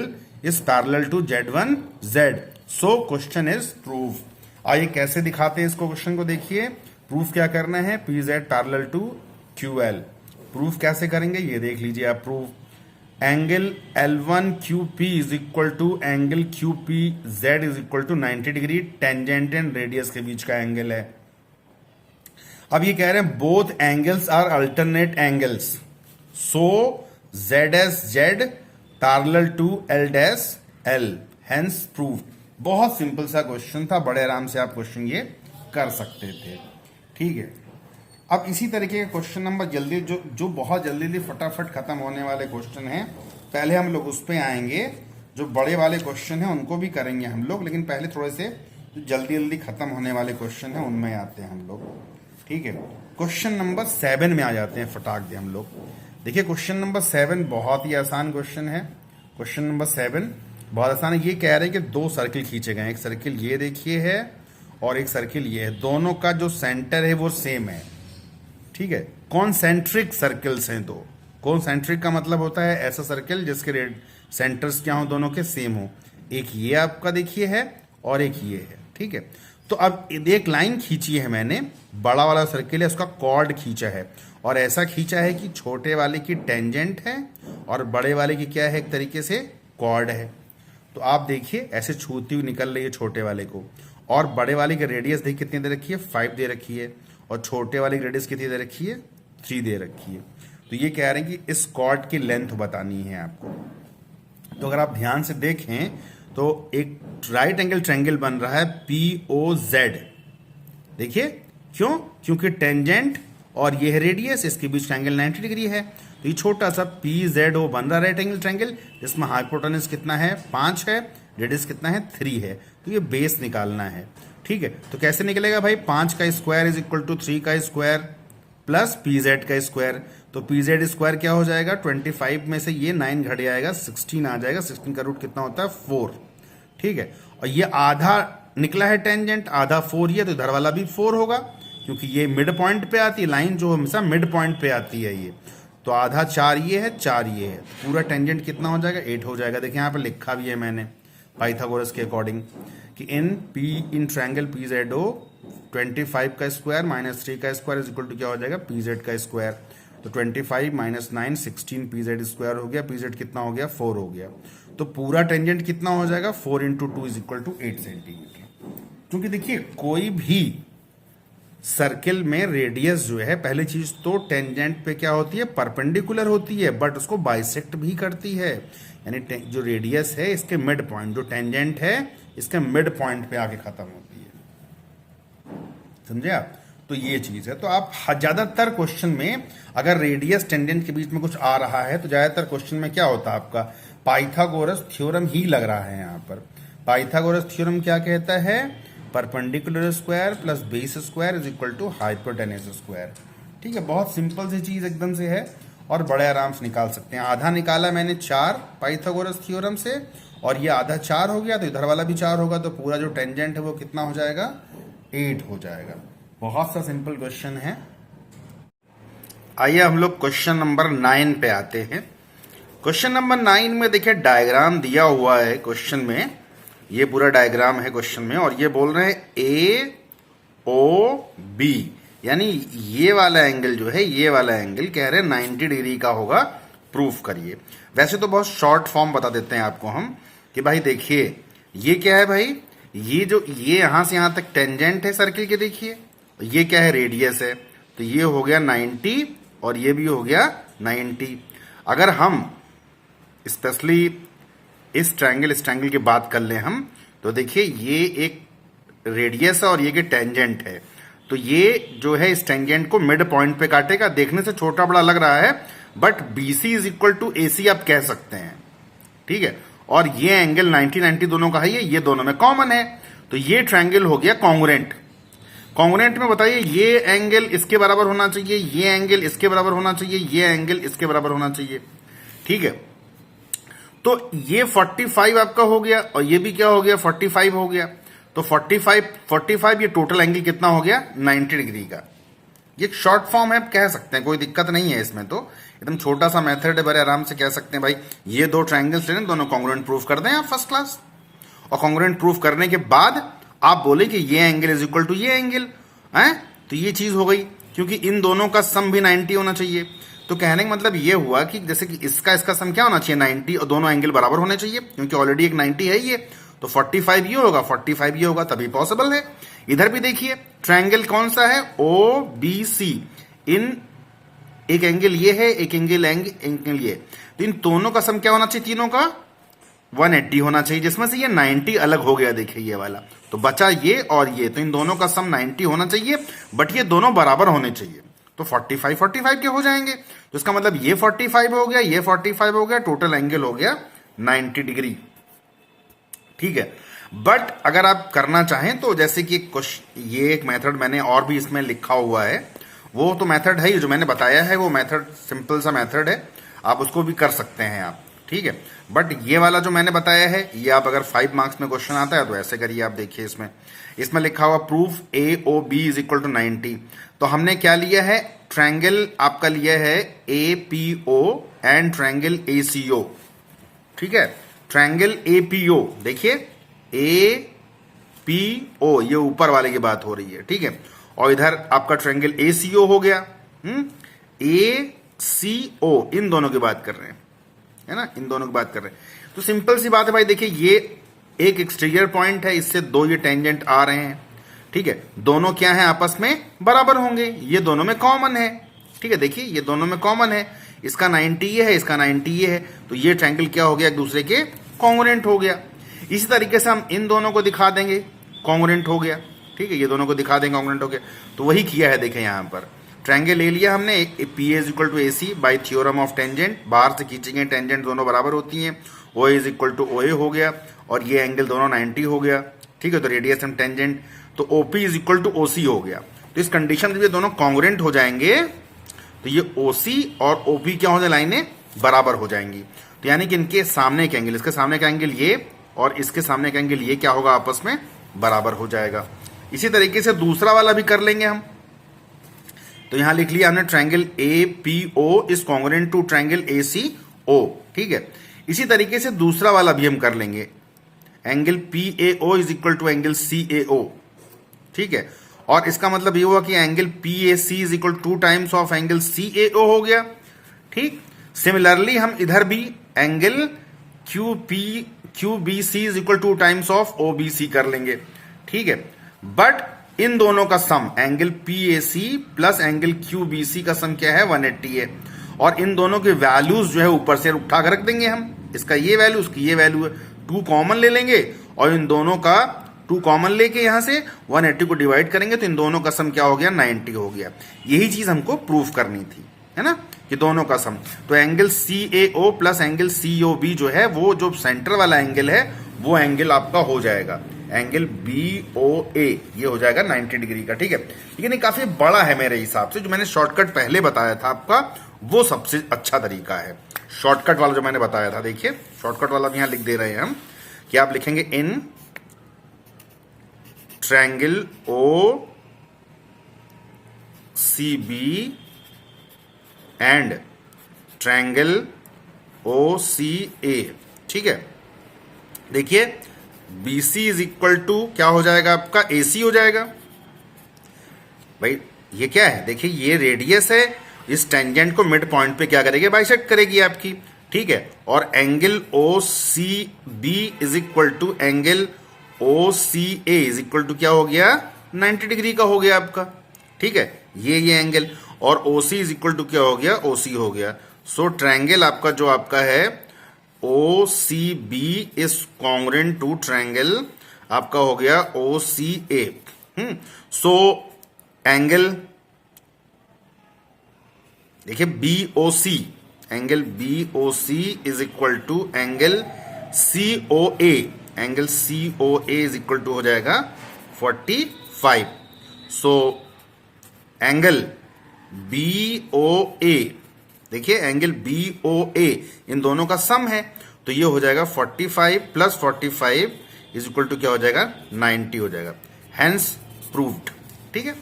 is parallel to Z1 Z। So question is proof. आइए कैसे दिखाते हैं इसको, क्वेश्चन को देखिए। प्रूफ क्या करना है, PZ parallel to QL। Proof कैसे करेंगे ये देख लीजिए आप। Proof angle L1QP is equal to angle QPZ is equal to 90 degree, tangent and radius के बीच का एंगल है। अब ये कह रहे हैं both angles are alternate angles, so ZSZ parallel to LL, hence proof. बहुत सिंपल सा क्वेश्चन था, बड़े आराम से आप क्वेश्चन ये कर सकते थे, ठीक है। अब इसी तरीके के क्वेश्चन नंबर जल्दी जो बहुत जल्दी फटाफट खत्म होने वाले क्वेश्चन हैं, पहले हम लोग उस पे आएंगे। जो बड़े वाले क्वेश्चन हैं उनको भी करेंगे हम लोग, लेकिन पहले थोड़े से जो जल्दी खत्म होने वाले क्वेश्चन हैं उनमें आते हैं हम लोग, ठीक है। क्वेश्चन नंबर 7 में आ जाते हैं फटाक दे हम लोग। देखिए क्वेश्चन नंबर 7 बहुत ही आसान क्वेश्चन है। क्वेश्चन नंबर 7 बहुत आसान है। ये कह रहे हैं कि दो सर्किल खींचे गए, एक सर्किल ये देखिए है और एक सर्किल ये है, दोनों का जो सेंटर है वो सेम है, ठीक है। कॉन्सेंट्रिक सर्कल्स हैं दो। कॉन्सेंट्रिक का मतलब होता है ऐसा सर्किल जिसके सेंटर्स क्या हो, दोनों के सेम हो। एक ये आपका देखिए है और एक ये है, ठीक है। तो अब एक लाइन खींची है मैंने, बड़ा वाला सर्किल है उसका कॉर्ड खींचा है, और ऐसा खींचा है कि छोटे वाले की टेंजेंट है और बड़े वाले की क्या है, एक तरीके से कॉर्ड है। तो आप देखिए ऐसे छूती हुई निकल रही है छोटे वाले को, और बड़े वाले की रेडियस देखिए कितनी दे रखी है, 5 दे रखी है, और छोटे वाले की रेडियस कितनी दे रखी है, 3 दे रखी है। तो ये कह रहे हैं कि इस कॉर्ड की लेंथ बतानी है आपको। तो अगर आप ध्यान से देखें तो एक राइट एंगल ट्रायंगल बन रहा है POZ, देखिए क्यों, क्योंकि टेंजेंट और ये है रेडियस, इसके बीच का एंगल 90 डिग्री है। तो ये छोटा सा PZO बन रहा है राइट एंगल ट्रायंगल, जिसमें हाइपोटेनस कितना है, 5 है, रेडियस कितना है, 3 है। तो ये बेस निकालना है, ठीक है। तो कैसे निकलेगा भाई, 5 का स्क्वायर इज इक्वल टू 3 का स्क्वायर प्लस PZ का स्क्वायर। तो PZ स्क्वायर क्या हो जाएगा, 25 में से ये 9 घट जाएगा, 16 आ जाएगा। 16 का रूट कितना होता है, 4, ठीक है। और ये आधा निकला है टेंजेंट, आधा 4 ही है, तो इधर वाला भी 4 होगा, क्योंकि ये मिड पॉइंट पे आती है लाइन, जो हमेशा मिड पॉइंट पे आती है ये। तो आधा 4 ये है, 4 ये है, तो पूरा टेंजेंट कितना हो जाएगा, 8 हो जाएगा। देखिए यहाँ पे लिखा भी है मैंने पाइथागोरस के अकॉर्डिंग कि इन ट्रायंगल PZO 25 का स्क्वायर माइनस 3 का स्क्वायर इज इक्वल टू क्या हो जाएगा, PZ का स्क्वायर। तो 25 माइनस 9 16 PZ स्क्वायर हो गया, PZ कितना हो गया, 4 हो गया। तो पूरा टेंजेंट कितना हो जाएगा, 4 into 2 is equal to 8 centimetre. क्योंकि देखिए कोई भी सर्किल में रेडियस जो है, पहली चीज तो टेंजेंट पे क्या होती है, परपेंडिकुलर होती है, बट उसको बाइसेक्ट भी करती है। यानी जो रेडियस है इसके मिड पॉइंट, जो टेंजेंट है इसके मिड पॉइंट पे आके खत्म होती है, समझे आप। तो ये चीज है। तो आप ज्यादातर क्वेश्चन में अगर रेडियस टेंजेंट के बीच में कुछ आ रहा है तो ज्यादातर क्वेश्चन में क्या होता है, आपका पाइथागोरस थ्योरम ही लग रहा है यहाँ पर। पाइथागोरस थ्योरम क्या कहता है, perpendicular square plus base square is equal to hypotenuse square, ठीक है। बहुत सिंपल सी चीज एकदम से है और बड़े आराम से निकाल सकते हैं। आधा निकाला मैंने 4 पाइथागोरस थ्योरम से, और ये आधा 4 हो गया, तो इधर वाला भी 4 होगा, तो पूरा जो टेंजेंट है वो कितना हो जाएगा, 8 हो जाएगा। बहुत सा सिंपल क्वेश्चन है। आइए हम लोग क्वेश्चन नंबर 9 पे आते हैं। क्वेश्चन नंबर 9 में देखिए डायग्राम दिया हुआ है क्वेश्चन में, ये पूरा डायग्राम है क्वेश्चन में, और ये बोल रहे हैं AOB, यानी ये वाला एंगल जो है, ये वाला एंगल कह रहे हैं 90 डिग्री का होगा, प्रूफ करिए। वैसे तो बहुत शॉर्ट फॉर्म बता देते हैं आपको हम कि भाई देखिए ये क्या है भाई, ये यहां से यहां तक टेंजेंट है सर्किल के, देखिए ये क्या है, रेडियस है, तो ये हो गया 90 और ये भी हो गया 90। अगर हम स्पेशली इस ट्रायंगल की बात कर लें हम, तो देखिए ये एक रेडियस है और ये टेंजेंट है, तो ये जो है इस टेंजेंट को मिड पॉइंट पे काटेगा। देखने से छोटा बड़ा लग रहा है, but BC is equal to AC आप कह सकते हैं, ठीक है। और ये एंगल 90-90 दोनों का है, ये दोनों में कॉमन है, तो ये ट्रायंगल हो गया कॉन्ग्रुएंट। कॉन्ग्रुएंट में बताइए ये एंगल इसके बराबर होना चाहिए, ये एंगल इसके बराबर होना चाहिए, ये एंगल इसके बराबर होना चाहिए, ठीक है। तो ये 45 आपका हो गया और ये भी क्या हो गया, 45 हो गया। तो 45 ये टोटल एंगल कितना हो गया, 90 डिग्री का। ये शॉर्ट फॉर्म है, आप कह सकते हैं, कोई दिक्कत नहीं है इसमें, तो एकदम छोटा सा मेथड है, बड़े आराम से कह सकते हैं भाई ये दो ट्रायंगल्स लेने, दोनों कॉन्ग्रुएंट प्रूफ कर दें आप फर्स्ट क्लास। और कॉन्ग्रुएंट प्रूफ करने के बाद आप बोले कि ये एंगल इज इक्वल टू ये एंगल है, तो ये चीज हो गई, क्योंकि इन दोनों का सम भी 90 होना चाहिए। तो कहने का मतलब ये हुआ कि जैसे कि इसका सम क्या होना चाहिए, 90, और दोनों एंगल बराबर होने चाहिए, क्योंकि ऑलरेडी एक 90 है ये, तो 45 ये होगा, 45 ये होगा, तभी पॉसिबल है। इधर भी देखिए ट्रायंगल कौन सा है, OBC। इन एक एंगल ये है, एक एंगल ये, तो इन दोनों का सम क्या होना चाहिए, तीनों का 180 होना चाहिए, जिसमें से ये 90 अलग हो गया, देखिए ये वाला, तो बचा ये और ये, तो इन दोनों का सम 90 होना चाहिए, बट ये दोनों बराबर होने चाहिए, तो 45 के हो जाएंगे। तो इसका मतलब ये 45 हो गया, ये 45 हो गया, टोटल एंगल हो गया 90 डिग्री, ठीक है। बट अगर आप करना चाहें तो जैसे कि कुछ ये एक मेथड मैंने और भी इसमें लिखा हुआ है, वो तो मेथड है, जो मैंने बताया है वो मेथड सिंपल सा मेथड है, आप उसको भी कर सकते हैं आप, ठीक है। बट ये वाला जो मैंने बताया है, ये आप अगर 5 मार्क्स में क्वेश्चन आता है तो ऐसे करिए आप, देखिए इसमें लिखा हुआ proof AOB is equal to 90। तो हमने क्या लिया है, ट्रायंगल आपका लिया है APO एंड ट्रायंगल ACO, ठीक है। ट्रायंगल APO देखिए, APO ये ऊपर वाले की बात हो रही है, ठीक है। और इधर आपका ट्रायंगल ACO हो गया, ACO इन दोनों की बात कर रहे हैं, है ना, इन दोनों की बात कर रहे हैं। तो सिंपल सी बात है भाई, देखिए ये एक एक्सटीरियर पॉइंट है, इससे दो ये टेंजेंट आ रहे हैं, ठीक है। दोनों क्या है, आपस में बराबर होंगे, ये दोनों में कॉमन है, ठीक है। देखिए ये दोनों में कॉमन है, इसका 90 ये है, इसका 90 ये है, तो ये ट्रायंगल क्या हो गया, एक दूसरे के कॉन्ग्रुएंट हो गया। इसी तरीके से हम इन दोनों को दिखा देंगे कॉन्ग्रुएंट हो गया, ठीक है, ये दोनों को दिखा देंगे कॉन्ग्रुएंट हो गया। तो वही किया है, देखें यहाँ पर ट्रायंगल ले लिया हमने, PA is equal to AC by theorem of tangent, बाहर से खींचेंगे टेंजेंट दोनों बराबर होती हैं, OA is equal to OA हो गया, और ये एंगल दोनों 90 हो गया, ठीक है। तो रेडियस एंड टेंजेंट, तो OP is equal to OC हो गया। तो इस कंडीशन में ये दोनों कॉन्ग्रुएंट हो जाएंगे, तो ये OC और OP क्या हो जाए, लाइनें बराबर हो जाएंगी। तो यानी कि इनके सामने का एंगल, इसके सामने का एंगल ये और इसके सामने का एंगल ये क्या होगा, आपस में बराबर हो जाएगा। इसी तरीके से दूसरा वाला भी कर लेंगे हम। तो यहां लिख लिया हमने triangle APO is congruent to triangle ACO, ठीक है। इसी तरीके से दूसरा वाला भी हम कर लेंगे, angle PAO is equal to angle CAO, ठीक है। और इसका मतलब ये हुआ कि angle PAC is equal to times of angle CAO हो गया, ठीक। सिमिलरली हम इधर भी angle QBC is equal to times of OBC कर लेंगे, ठीक है। बट इन दोनों का sum angle PAC plus angle QBC का सम क्या है, 180 है। और इन दोनों के वैल्यूज जो है ऊपर से उठा कर रख देंगे हम, इसका ये वैल्यू, उसकी ये वैल्यू है, 2 कॉमन ले लेंगे और इन दोनों का 2 कॉमन लेके यहां से 180 को डिवाइड करेंगे, तो इन दोनों का सम क्या हो गया, 90 हो गया। यही चीज हमको प्रूफ करनी थी, है ना, कि दोनों का सम। तो angle CAO plus angle COB जो है, वो जो सेंटर वाला एंगल है, वो एंगल आपका हो जाएगा एंगल BOA, ये हो जाएगा 90 डिग्री का, ठीक है। लेकिन ये काफी बड़ा है मेरे हिसाब से, जो मैंने शॉर्टकट पहले बताया था आपका, वो सबसे अच्छा तरीका है। शॉर्टकट वाला जो मैंने बताया था, देखिए शॉर्टकट वाला भी यहां लिख दे रहे हैं हम, कि आप लिखेंगे in triangle OCB and triangle OCA, ठीक है। देखिए BC इज इक्वल टू क्या हो जाएगा, आपका AC हो जाएगा। भाई ये क्या है, देखिए ये रेडियस है, इस टेंजेंट को मिड पॉइंट पे क्या करेगी, बाइसेक्ट करेगी आपकी, ठीक है। और angle OCB is equal to angle OCA is equal to क्या हो गया, 90 डिग्री का हो गया आपका, ठीक है। ये एंगल, और OC इज इक्वल टू क्या हो गया, OC हो गया। सो ट्रायंगल आपका जो आपका है OCB is congruent to triangle आपका हो गया O C A. So angle देखिए B O C, angle B O C is equal to angle C O A, angle C O A is equal to हो जाएगा 45। So angle B ओ ए, देखिए angle B ओ ए इन दोनों का सम है, तो ये हो जाएगा 45 प्लस 45 इज इक्वल टू क्या हो जाएगा 90 हो जाएगा। Hence proved. ठीक है,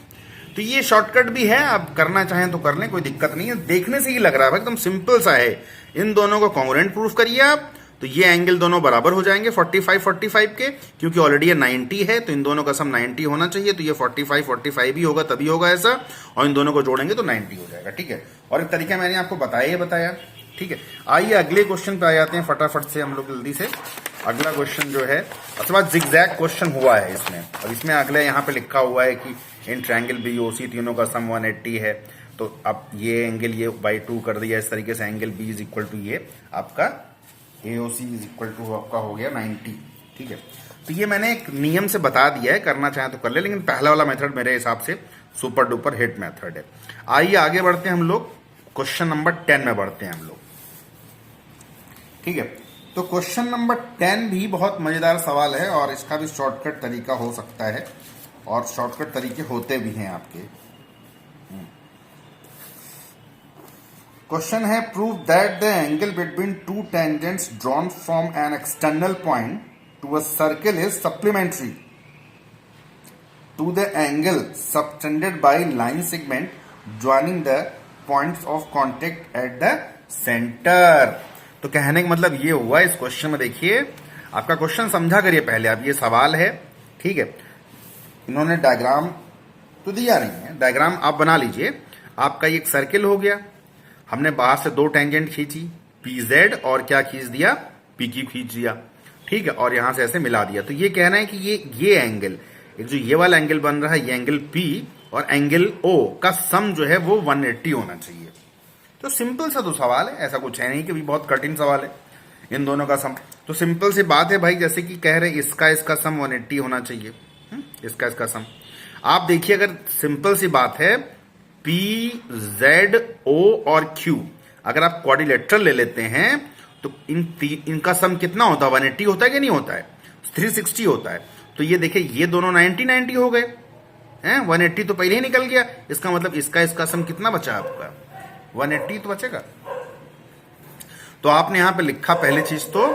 तो ये शॉर्टकट भी है, आप करना चाहें तो कर लें, कोई दिक्कत नहीं है। देखने से ही लग रहा है एकदम सिंपल सा है। इन दोनों को कॉन्ग्रुएंट प्रूफ करिए आप, तो ये एंगल दोनों बराबर हो जाएंगे 45 के, क्योंकि ऑलरेडी ये 90 है, तो इन दोनों का सम 90 होना चाहिए, तो ये 45 ही होगा, तभी होगा ऐसा, और इन दोनों को जोड़ेंगे तो 90 हो जाएगा। ठीक है, और एक तरीका मैंने आपको बताया। ठीक है, आइए अगले क्वेश्चन पे आ जाते हैं फटाफट से हम लोग जल्दी से। अगला क्वेश्चन जो है अथवा जिगजैग क्वेश्चन हुआ है इसमें, और इसमें अगले यहाँ पे लिखा हुआ है कि इन ट्रायंगल बी ओ सी तीनों का सम 180 है, तो अब ये एंगल ये बाई 2 कर दिया इस तरीके से, angle B is equal to ये आपका AOC इज इक्वल टू आपका हो गया 90। ठीक है, तो ये मैंने एक नियम से बता दिया है, करना चाहें तो कर ले, लेकिन पहला वाला मेथड मेरे हिसाब से सुपर डुपर हिट मेथड है। आइए आगे बढ़ते हैं हम लोग, क्वेश्चन नंबर 10 में बढ़ते हैं हम लोग। ठीक है, तो क्वेश्चन नंबर 10 भी बहुत मजेदार सवाल है, और इसका भी शॉर्टकट तरीका हो सकता है, और शॉर्टकट तरीके होते भी हैं आपके। क्वेश्चन है prove that the angle between two tangents drawn from an external point to a circle is supplementary to the angle subtended by line segment joining the points of contact at the centre. तो कहने का मतलब ये हुआ इस question में, देखिए आपका क्वेश्चन समझा करिए पहले आप, ये सवाल है। ठीक है, इन्होंने डायग्राम तो दिया नहीं है, डायग्राम आप बना लीजिए। आपका ये एक सर्किल हो गया, हमने बाहर से दो टेंजेंट खींची पी जेड, और क्या खींच दिया पी क्यू खींच दिया। ठीक है, और यहां से ऐसे मिला दिया, तो ये कहना है कि ये एंगल, जो ये वाला एंगल बन रहा है, ये एंगल पी और एंगल ओ का सम जो है वो 180 होना चाहिए। तो सिंपल सा तो सवाल है, ऐसा कुछ है नहीं कि भी बहुत कठिन सवाल है। इन दोनों का सम तो सिंपल सी बात है भाई, जैसे कि कह रहे इसका सम 180 होना चाहिए, इसका सम। आप देखिए, अगर सिंपल सी बात है, पी जेड ओ और क्यू अगर आप क्वाड्रिलेटरल ले लेते हैं, तो इनका सम कितना होता है 180 होता है कि नहीं होता है, 360 होता है। तो ये देखिए, ये दोनों 90 हो गए हैं, 180 तो पहले ही निकल गया, इसका मतलब इसका सम कितना बचा आपका 180 तो बचेगा। तो आपने यहां पे लिखा पहली चीज तो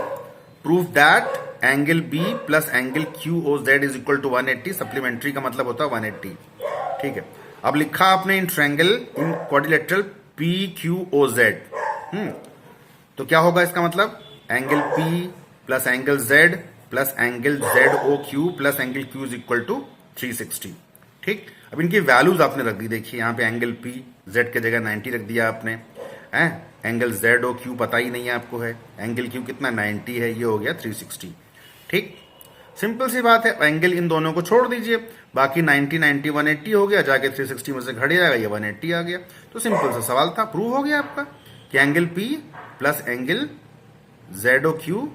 proof that angle B plus angle Q O Z is equal to 180, supplementary का मतलब होता है 180। ठीक है, अब लिखा आपने in triangle in quadrilateral P Q O Z, तो क्या होगा इसका मतलब angle P plus angle Z plus angle Z O Q plus angle Q is equal to 360। ठीक, अब इनकी वैल्यूज आपने रख दी, देखिए यहाँ पे एंगल पी जेड के जगह 90 रख दिया आपने, हैं एंगल जेड ओ क्यू पता ही नहीं है आपको है, एंगल क्यू कितना 90 है, ये हो गया 360। ठीक, सिंपल सी बात है, एंगल इन दोनों को छोड़ दीजिए, बाकी 90 180 हो गया, जाके 360 में से घट जाएगा, ये 180 आ गया। तो सिंपल सा सवाल था, प्रूव हो गया आपका कि angle P plus angle Z O Q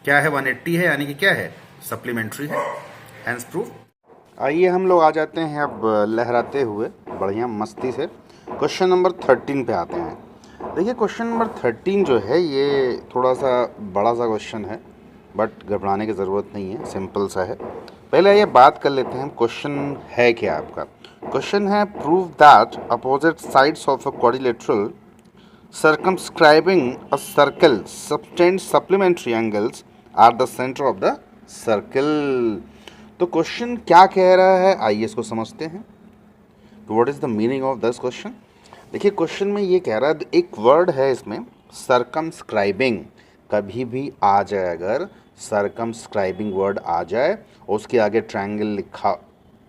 क्या है 180 है, यानी कि क्या है सप्लीमेंट्री है, हैंस प्रूफ। आइए हम लोग आ जाते हैं अब लहराते हुए बढ़िया मस्ती से क्वेश्चन नंबर 13 पे आते हैं। देखिए क्वेश्चन नंबर 13 जो है ये थोड़ा सा बड़ा सा क्वेश्चन है, बट घबराने की ज़रूरत नहीं है, सिंपल सा है। पहले ये बात कर लेते हैं क्वेश्चन है क्या आपका। क्वेश्चन है prove that opposite sides of a quadrilateral circumscribing a circle subtend supplementary angles at the center of the circle। तो क्वेश्चन क्या कह रहा है, आइए इसको समझते हैं। तो what is the meaning of this question. देखिए क्वेश्चन में ये कह रहा है, एक वर्ड है इसमें सर्कमस्क्राइबिंग, कभी भी आ जाए, अगर सर्कमस्क्राइबिंग वर्ड आ जाए और उसके आगे ट्रायंगल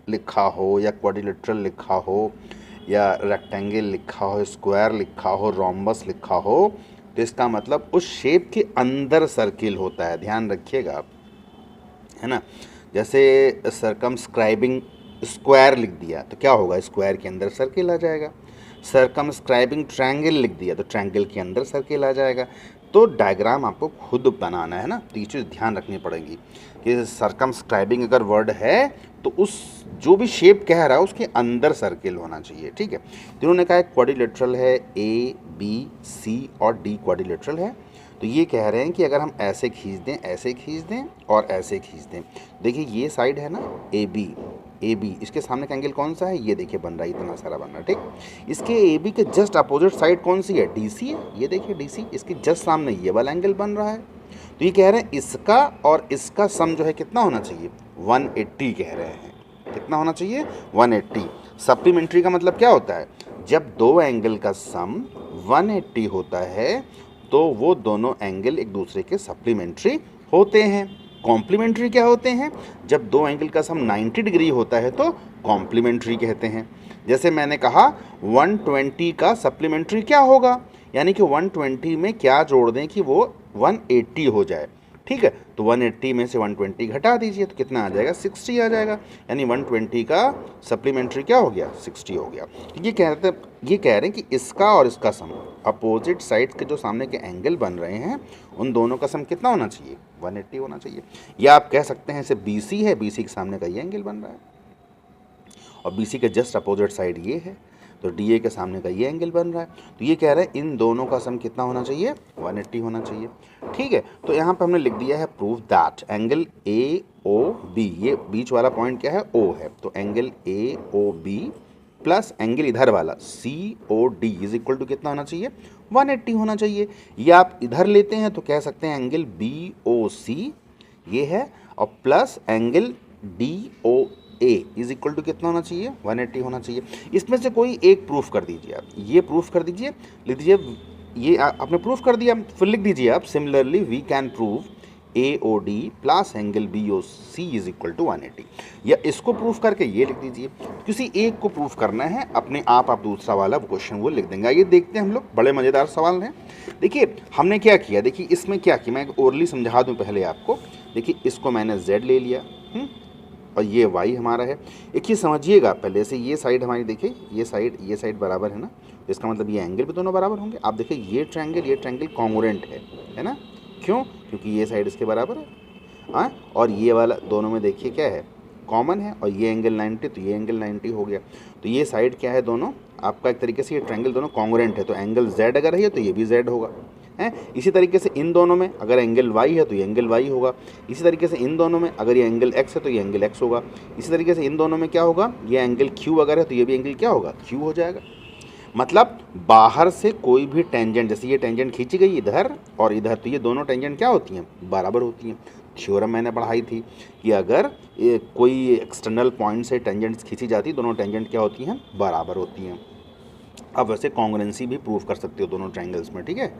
लिखा हो या क्वाड्रिलेटरल लिखा हो या रेक्टेंगल लिखा हो, स्क्वायर लिखा हो, रोम्बस लिखा हो, तो इसका मतलब उस शेप के अंदर सर्किल होता है, ध्यान रखिएगा आप, है ना। जैसे सर्कमस्क्राइबिंग स्क्वायर लिख दिया तो क्या होगा, स्क्वायर के अंदर सर्किल आ जाएगा। सर्कमस्क्राइबिंग ट्रायंगल लिख दिया तो ट्रायंगल के अंदर सर्किल आ जाएगा। तो डायग्राम आपको खुद बनाना है ना, तो ये चीज़ ध्यान रखनी पड़ेगी कि सर्कमस्क्राइबिंग अगर वर्ड है तो उस जो भी शेप कह रहा है उसके अंदर सर्किल होना चाहिए, ठीक है। तो इन्होंने कहा क्वाड्रिलेटरल है, ए बी सी और डी क्वाड्रिलेटरल है। तो ये कह रहे हैं कि अगर हम ऐसे खींच दें, ऐसे खींच दें और ऐसे खींच दें, देखिए ये साइड है ना ए बी, इसके सामने का एंगल कौन सा है, ये देखिए बन रहा है, इतना सारा बन रहा है, ठीक। इसके ए बी के जस्ट अपोजिट साइड कौन सी है, डी सी है, ये देखिए डी सी, इसके जस्ट सामने ये वाला एंगल बन रहा है। तो ये कह रहे हैं इसका और इसका सम जो है कितना होना चाहिए, 180 कह रहे हैं। कितना होना चाहिए, 180। सप्लीमेंट्री का मतलब क्या होता है, जब दो एंगल का सम 180 होता है तो वो दोनों एंगल एक दूसरे के सप्लीमेंट्री होते हैं। कॉम्प्लीमेंट्री क्या होते हैं, जब दो एंगल का सम 90 डिग्री होता है तो कॉम्प्लीमेंट्री कहते हैं। जैसे मैंने कहा 120 का सप्लीमेंट्री क्या होगा, यानी कि 120 में क्या जोड़ दें कि वो 180 हो जाए, ठीक है। तो 180 में से 120 घटा दीजिए तो कितना आ जाएगा, 60 आ जाएगा, यानी 120 का सप्लीमेंट्री क्या हो गया, 60 हो गया। ये कह रहे हैं कि इसका और इसका सम, अपोजिट साइड के जो सामने के एंगल बन रहे हैं उन दोनों का सम कितना होना चाहिए, 180 होना चाहिए। या आप कह सकते हैं इसे BC है, BC के सामने का ये एंगल बन रहा है और BC के जस्ट अपोजिट साइड ये है, तो DA के सामने का ये एंगल बन रहा है। तो ये कह रहे हैं इन दोनों का सम कितना होना चाहिए, 180 होना चाहिए, ठीक है। तो यहाँ पे हमने लिख दिया है प्रूव दैट एंगल AOB, ये बीच वाला पॉइंट क्या है, O है, तो एंगल AOB प्लस एंगल इधर वाला COD इज इक्वल टू कितना होना चाहिए, 180 होना चाहिए। या आप इधर लेते हैं तो कह सकते हैं एंगल BOC ये है और plus angle DOA is equal to कितना होना चाहिए, 180 होना चाहिए। इसमें से कोई एक प्रूफ कर दीजिए आप, ये प्रूफ कर दीजिए, लिख दीजिए, ये आपने प्रूफ कर दिया, फिर लिख दीजिए आप similarly we can prove AOD plus angle BOC is equal to 180। या इसको प्रूफ करके ये लिख दीजिए, किसी एक को प्रूफ करना है, अपने आप दूसरा वाला क्वेश्चन वो लिख देंगे। ये देखते हैं हम लोग, बड़े मज़ेदार सवाल हैं। देखिए हमने क्या किया, देखिए इसमें क्या किया, मैं ओरली समझा दूं पहले आपको। देखिए इसको मैंने Z ले लिया और ये Y हमारा है। एक चीज़ समझिएगा पहले से, ये साइड हमारी देखिए, ये साइड बराबर है ना, इसका मतलब ये एंगल भी दोनों बराबर होंगे। आप देखिए ये ट्रायंगल कॉन्ग्रुएंट है ना, क्यों, क्योंकि ये साइड इसके बराबर है, हाँ, और ये वाला दोनों में देखिए क्या है, कॉमन है, और ये एंगल 90 तो ये एंगल 90 हो गया। तो ये साइड क्या है, दोनों आपका एक तरीके से ये ट्रायंगल दोनों कॉन्ग्रुएंट है, तो एंगल Z अगर है तो ये भी Z होगा, है। इसी तरीके से इन दोनों में अगर एंगल Y है तो ये एंगल Y होगा। इसी तरीके से इन दोनों में अगर ये एंगल X है तो ये एंगल X होगा। इसी तरीके से इन दोनों में क्या होगा, ये एंगल Q अगर है तो ये भी एंगल क्या होगा, Q हो जाएगा। मतलब बाहर से कोई भी टेंजेंट, जैसे ये टेंजेंट खींची गई इधर और इधर, तो ये दोनों टेंजेंट क्या होती हैं, बराबर होती हैं। थ्योरम मैंने पढ़ाई थी कि अगर कोई एक्सटर्नल पॉइंट से टेंजेंट्स खींची जाती, दोनों टेंजेंट क्या होती हैं, बराबर होती हैं। अब वैसे कॉन्ग्रुएंसी भी प्रूव कर सकते हो दोनों ट्रायंगल्स में, ठीक है।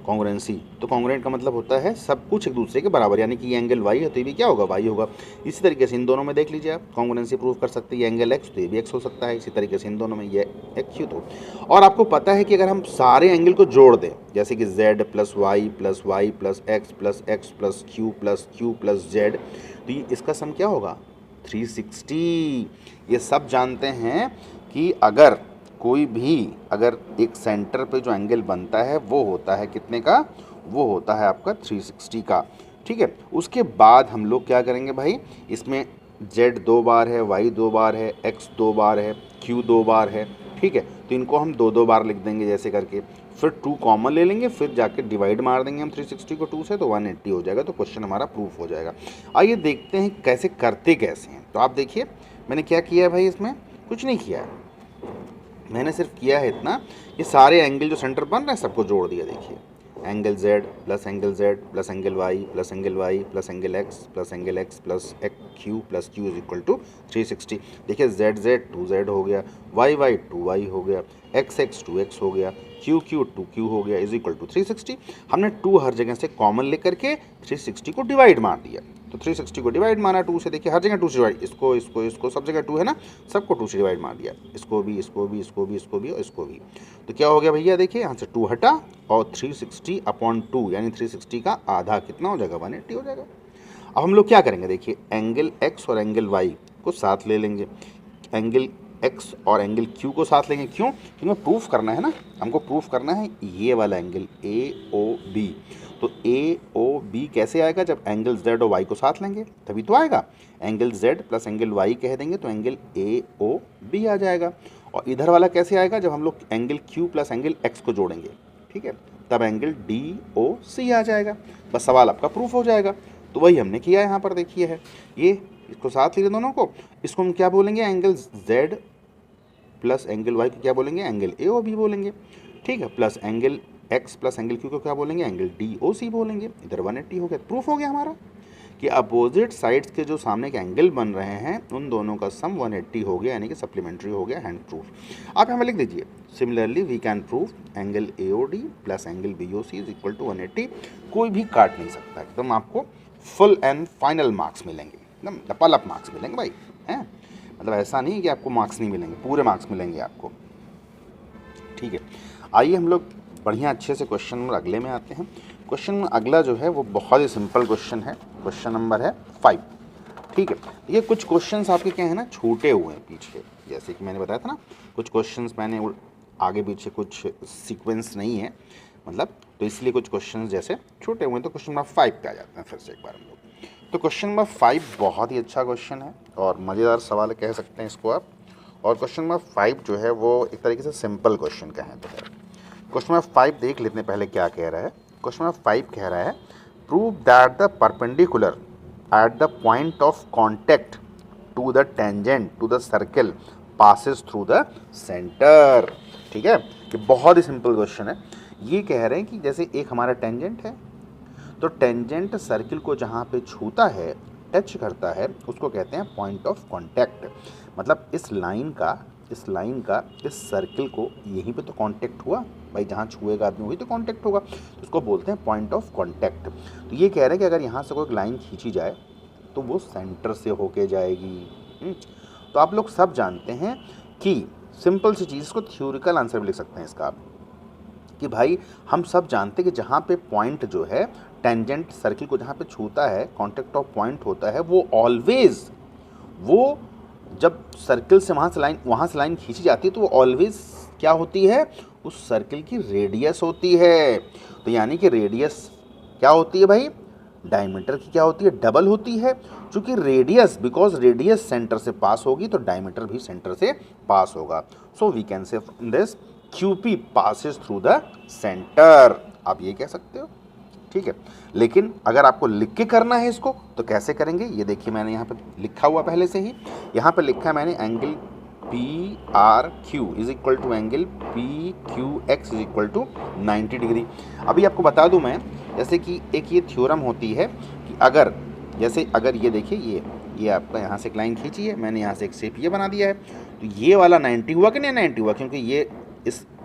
कॉन्ग्रुएंसी, तो कॉन्ग्रुएंट का मतलब होता है सब कुछ एक दूसरे के बराबर, यानी कि ये एंगल Y है तो ये भी क्या होगा, Y होगा। इसी तरीके से इन दोनों में देख लीजिए आप, कॉन्ग्रुएंसी प्रूव कर सकते हैं, ये एंगल X तो ये भी X हो सकता है। इसी तरीके से इन दोनों में ये Q तो। और आपको पता है कि अगर हम सारे एंगल को जोड़ दें, जैसे कि Z plus Y plus Y plus X plus X plus Q plus Z, तो ये इसका सम क्या होगा, 360। ये सब जानते हैं कि अगर कोई भी अगर एक सेंटर पे जो एंगल बनता है वो होता है कितने का, वो होता है आपका 360 का, ठीक है। उसके बाद हम लोग क्या करेंगे भाई, इसमें Z 2 बार है, Y 2 बार है, X 2 बार है, Q 2 बार है, ठीक है। तो इनको हम 2 बार लिख देंगे जैसे करके, फिर 2 कॉमन ले लेंगे, फिर जाके डिवाइड मार देंगे हम 360 को 2 से, तो 180 हो जाएगा। तो क्वेश्चन हमारा प्रूफ हो जाएगा। आइए देखते हैं कैसे करते कैसे हैं। तो आप देखिए मैंने क्या किया है भाई, इसमें कुछ नहीं किया है, मैंने सिर्फ किया है इतना कि सारे एंगल जो सेंटर बन रहे हैं सबको जोड़ दिया। देखिए angle Z plus angle Z plus angle Y plus angle Y plus angle X plus angle X plus Q plus Q is equal to 360। देखिए Z 2Z हो गया, Y 2Y हो गया, X 2X हो गया, Q 2Q हो गया is equal to 360। हमने 2 हर जगह से कॉमन लेकर के 360 को डिवाइड मार दिया। तो 360 को डिवाइड मारा 2 से, देखिए हर जगह 2 से डिवाइड, इसको सब जगह 2 है ना, सबको 2 से डिवाइड मार दिया, इसको भी और इसको भी। तो क्या हो गया भैया, देखिए यहाँ से 2 हटा और 360 अपॉन 2 यानी 360 का आधा कितना हो जाएगा, 180 हो जाएगा। अब हम लोग क्या करेंगे, देखिए एंगल X और एंगल Y को साथ ले लेंगे, एंगल एक्स और एंगल क्यू को साथ लेंगे। क्यों? क्योंकि प्रूफ करना है ना, हमको प्रूफ करना है ये वाला एंगल ए ओ बी। तो ए ओ बी कैसे आएगा? जब एंगल जेड और वाई को साथ लेंगे तभी तो आएगा। Angle Z plus angle Y कह देंगे तो एंगल ए ओ बी आ जाएगा। और इधर वाला कैसे आएगा? जब हम लोग angle Q plus angle x को जोड़ेंगे, ठीक है, तब एंगल डी ओ सी आ जाएगा। बस सवाल आपका प्रूफ हो जाएगा। तो वही हमने किया यहाँ पर, देखिए है ये, इसको साथ लीजिए दोनों को। इसको हम क्या बोलेंगे? Angle Z plus angle Y को क्या बोलेंगे? एंगल ए ओ बी बोलेंगे, ठीक है। Plus angle x plus angle Q को क्या बोलेंगे? एंगल डी ओ सी बोलेंगे। इधर 180 हो गया। प्रूफ हो गया हमारा कि अपोजिट साइड्स के जो सामने के एंगल बन रहे हैं उन दोनों का सम 180 हो गया, यानी कि सप्लीमेंट्री हो गया, हैंड प्रूफ। आप यहाँ पे लिख दीजिए, similarly we can prove angle A O D plus angle B O C is equal to 180। कोई भी काट नहीं सकता, एकदम आपको फुल एंड फाइनल मार्क्स मिलेंगे, एकदम डपल मार्क्स मिलेंगे भाई, हैं। मतलब ऐसा नहीं कि आपको मार्क्स नहीं मिलेंगे, पूरे मार्क्स मिलेंगे आपको, ठीक है। आइए हम लोग बढ़िया अच्छे से क्वेश्चन नंबर अगले में आते हैं। क्वेश्चन अगला जो है वो बहुत ही सिंपल क्वेश्चन है। क्वेश्चन नंबर है 5, ठीक है। ये कुछ क्वेश्चंस आपके क्या है ना, छूटे हुए हैं पीछे, जैसे कि मैंने बताया था ना, कुछ क्वेश्चंस मैंने आगे पीछे कुछ सीक्वेंस नहीं है मतलब, तो इसलिए कुछ क्वेश्चंस जैसे छूटे हुए हैं। तो क्वेश्चन नंबर 5 पे आ जाते हैं फिर से एक बार हम लोग। तो क्वेश्चन नंबर 5 बहुत ही अच्छा क्वेश्चन है और मज़ेदार सवाल कह सकते हैं इसको आप। और क्वेश्चन नंबर 5 जो है वो एक तरीके से सिंपल क्वेश्चन का है। तो क्वेश्चन नंबर 5 देख लेते हैं पहले क्या कह रहा है। क्वेश्चन नंबर 5 कह रहा है, prove that the perpendicular at the point of contact to the tangent to the circle passes through the centre. ठीक है, ये बहुत ही सिंपल क्वेश्चन है। ये कह रहे हैं कि जैसे एक हमारा टेंजेंट है, तो टेंजेंट सर्किल को जहाँ पे छूता है, टच करता है, उसको कहते हैं पॉइंट ऑफ कांटेक्ट। मतलब इस लाइन का इस सर्किल को यहीं पे तो कांटेक्ट हुआ भाई, जहाँ छुएगा आदमी वही तो कांटेक्ट होगा, तो उसको बोलते हैं पॉइंट ऑफ कांटेक्ट। तो ये कह रहे हैं कि अगर यहाँ से कोई लाइन खींची जाए तो वो सेंटर से होके जाएगी। तो आप लोग सब जानते हैं कि सिंपल सी चीज़, इसको थ्योरिकल आंसर भी लिख सकते हैं इसका आप, कि भाई हम सब जानते हैं कि जहाँ पे पॉइंट जो है टेंजेंट सर्किल को जहाँ पे छूता है, कांटेक्ट ऑफ पॉइंट होता है, वो ऑलवेज, वो जब सर्किल से वहाँ से लाइन खींची जाती है तो वो ऑलवेज क्या होती है, उस सर्किल की रेडियस होती है। तो यानी कि रेडियस क्या होती है भाई, डायमीटर की क्या होती है, डबल होती है। चूँकि रेडियस, बिकॉज रेडियस सेंटर से पास होगी तो डायमीटर भी सेंटर से पास होगा। So we can say this QP passes through the centre, आप ये कह सकते हो, ठीक है। लेकिन अगर आपको लिख के करना है इसको तो कैसे करेंगे, ये देखिए मैंने यहाँ पे लिखा हुआ पहले से ही, यहाँ पे लिखा है मैंने angle PRQ is equal to angle PQX is equal to 90 degree. अभी आपको बता दूं मैं, जैसे कि एक ये थ्योरम होती है कि अगर ये देखिए, ये आपका यहाँ से एक लाइन खींची है, मैंने यहाँ से एक शेप ये बना दिया है, तो ये वाला 90 हुआ कि नहीं 90 हुआ, क्योंकि ये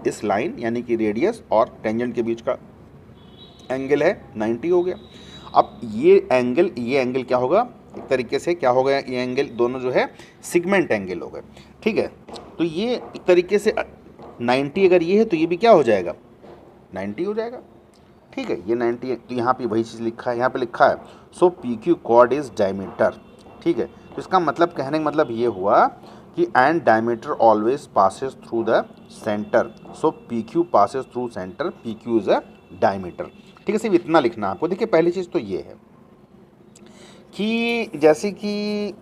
इस लाइन यानी कि रेडियस और टेंजेंट के बीच का एंगल है, 90 हो गया। अब ये एंगल क्या होगा, एक तरीके से क्या हो गया, ये एंगल दोनों जो है सिगमेंट एंगल हो गए, ठीक है। तो ये एक तरीके से 90 अगर ये है तो ये भी क्या हो जाएगा, 90 हो जाएगा, ठीक है। ये 90 है तो यहाँ पे वही चीज़ लिखा है, यहाँ पे लिखा है so PQ cord is diameter, ठीक है। तो इसका मतलब, कहने का मतलब ये हुआ कि and diameter always passes through the centre, so PQ passes through centre, PQ is a diameter, ठीक है। सिर्फ इतना लिखना आपको। देखिए पहली चीज़ तो ये है कि जैसे कि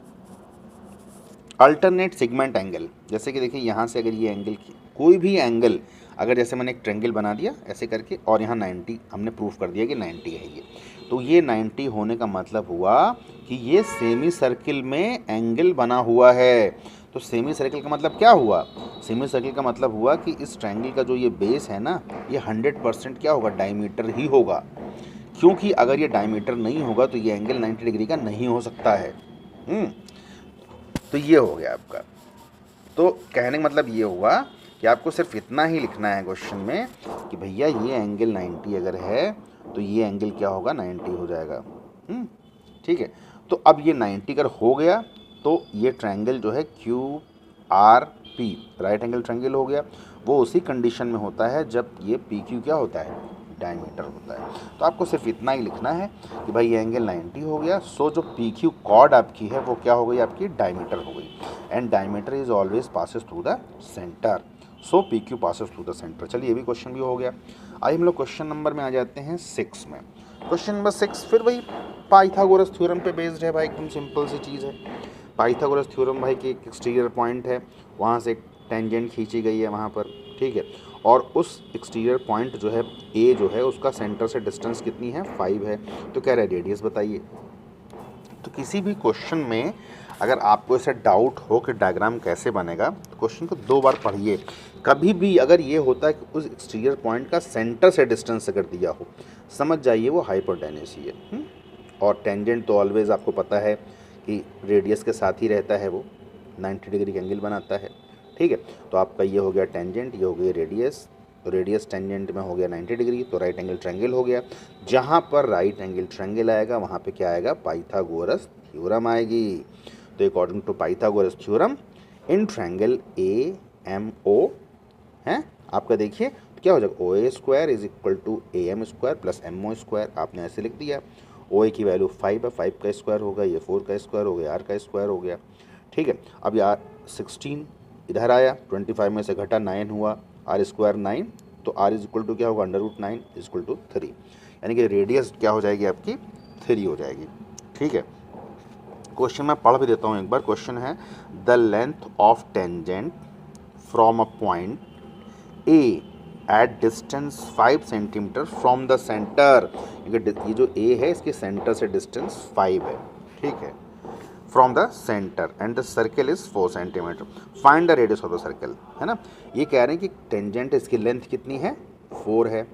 अल्टरनेट सेगमेंट एंगल, जैसे कि देखिए यहाँ से अगर ये एंगल, कोई भी एंगल, अगर जैसे मैंने एक ट्रायंगल बना दिया ऐसे करके और यहाँ 90 हमने प्रूफ कर दिया कि 90 है ये, तो ये 90 होने का मतलब हुआ कि ये सेमी सर्किल में एंगल बना हुआ है। तो सेमी सर्किल का मतलब क्या हुआ, सेमी सर्किल का मतलब हुआ कि इस ट्रायंगल का जो ये बेस है ना, ये 100% क्या होगा, डायमीटर ही होगा। क्योंकि अगर ये डायमीटर नहीं होगा तो ये एंगल 90 डिग्री का नहीं हो सकता है। तो ये हो गया आपका। तो कहने का मतलब ये हुआ कि आपको सिर्फ इतना ही लिखना है क्वेश्चन में कि भैया ये एंगल 90 अगर है तो ये एंगल क्या होगा, 90 हो जाएगा, ठीक है। तो अब ये 90 अगर हो गया तो ये ट्रायंगल जो है QRP राइट एंगल ट्रायंगल हो गया। वो उसी कंडीशन में होता है जब ये PQ क्या होता है, डायमीटर होता है। तो आपको सिर्फ इतना ही लिखना है कि भाई ये एंगल 90 हो गया, सो जो पी क्यू कॉर्ड आपकी है वो क्या हो गई, आपकी डायमीटर हो गई। And diameter is always passes through the centre, so P Q passes through the centre. चलिए ये भी क्वेश्चन भी हो गया। आइए हम लोग क्वेश्चन नंबर में आ जाते हैं 6 में। क्वेश्चन नंबर 6 फिर वही पाइथागोरस थ्योरम पे बेस्ड है भाई, एकदम सिंपल सी चीज़ है। पाइथागोरस थ्योरम भाई की एक एक्सटीरियर पॉइंट है, वहाँ से एक टेंजेंट खींची गई है वहाँ पर, ठीक है। और उस एक्सटीरियर पॉइंट जो है ए जो है उसका सेंटर से डिस्टेंस कितनी है, 5 है। तो कह रहे हैं रेडियस बताइए। तो किसी भी क्वेश्चन में अगर आपको ऐसा डाउट हो कि डायग्राम कैसे बनेगा, तो क्वेश्चन को 2 बार पढ़िए। कभी भी अगर ये होता है कि उस एक्सटीरियर पॉइंट का सेंटर से डिस्टेंस अगर दिया हो, समझ जाइए वो हाइपोटेन्यूस ही है। और टेंजेंट तो ऑलवेज आपको पता है कि रेडियस के साथ ही रहता है, वो 90 डिग्री का एंगल बनाता है, ठीक है। तो आपका ये हो गया टेंजेंट, ये हो गई रेडियस। तो रेडियस टेंजेंट में हो गया 90 डिग्री, तो राइट एंगल ट्रायंगल हो गया। जहाँ पर राइट एंगल ट्रायंगल आएगा वहाँ पे क्या आएगा, पाइथागोरस थ्योरम आएगी। तो according to Pythagoras theorem in triangle A M O है आपका, देखिए क्या हो जाएगा, O A square is equal to A M square plus M O square. आपने ऐसे लिख दिया। ओ ए की वैल्यू 5 है, 5 का स्क्वायर होगा, ये 4 का स्क्वायर हो गया, आर का स्क्वायर हो गया, ठीक है। अब यार 16 इधर आया, 25 में से घटा 9 हुआ, आर स्क्वायर 9, तो आर इज इक्वल टू क्या होगा, √9 इज इक्वल टू 3, यानी कि रेडियस क्या हो जाएगी आपकी 3 हो जाएगी, ठीक है। क्वेश्चन मैं पढ़ भी देता हूँ एक बार। क्वेश्चन है the length of tangent from a point A at distance 5 centimetre from the centre. ये जो ए है इसके सेंटर से डिस्टेंस 5 है, ठीक है, from the centre and the circle is 4 centimetre, find the radius of the circle, है ना। ये कह रहे हैं कि टेंजेंट इसकी लेंथ कितनी है, 4 है,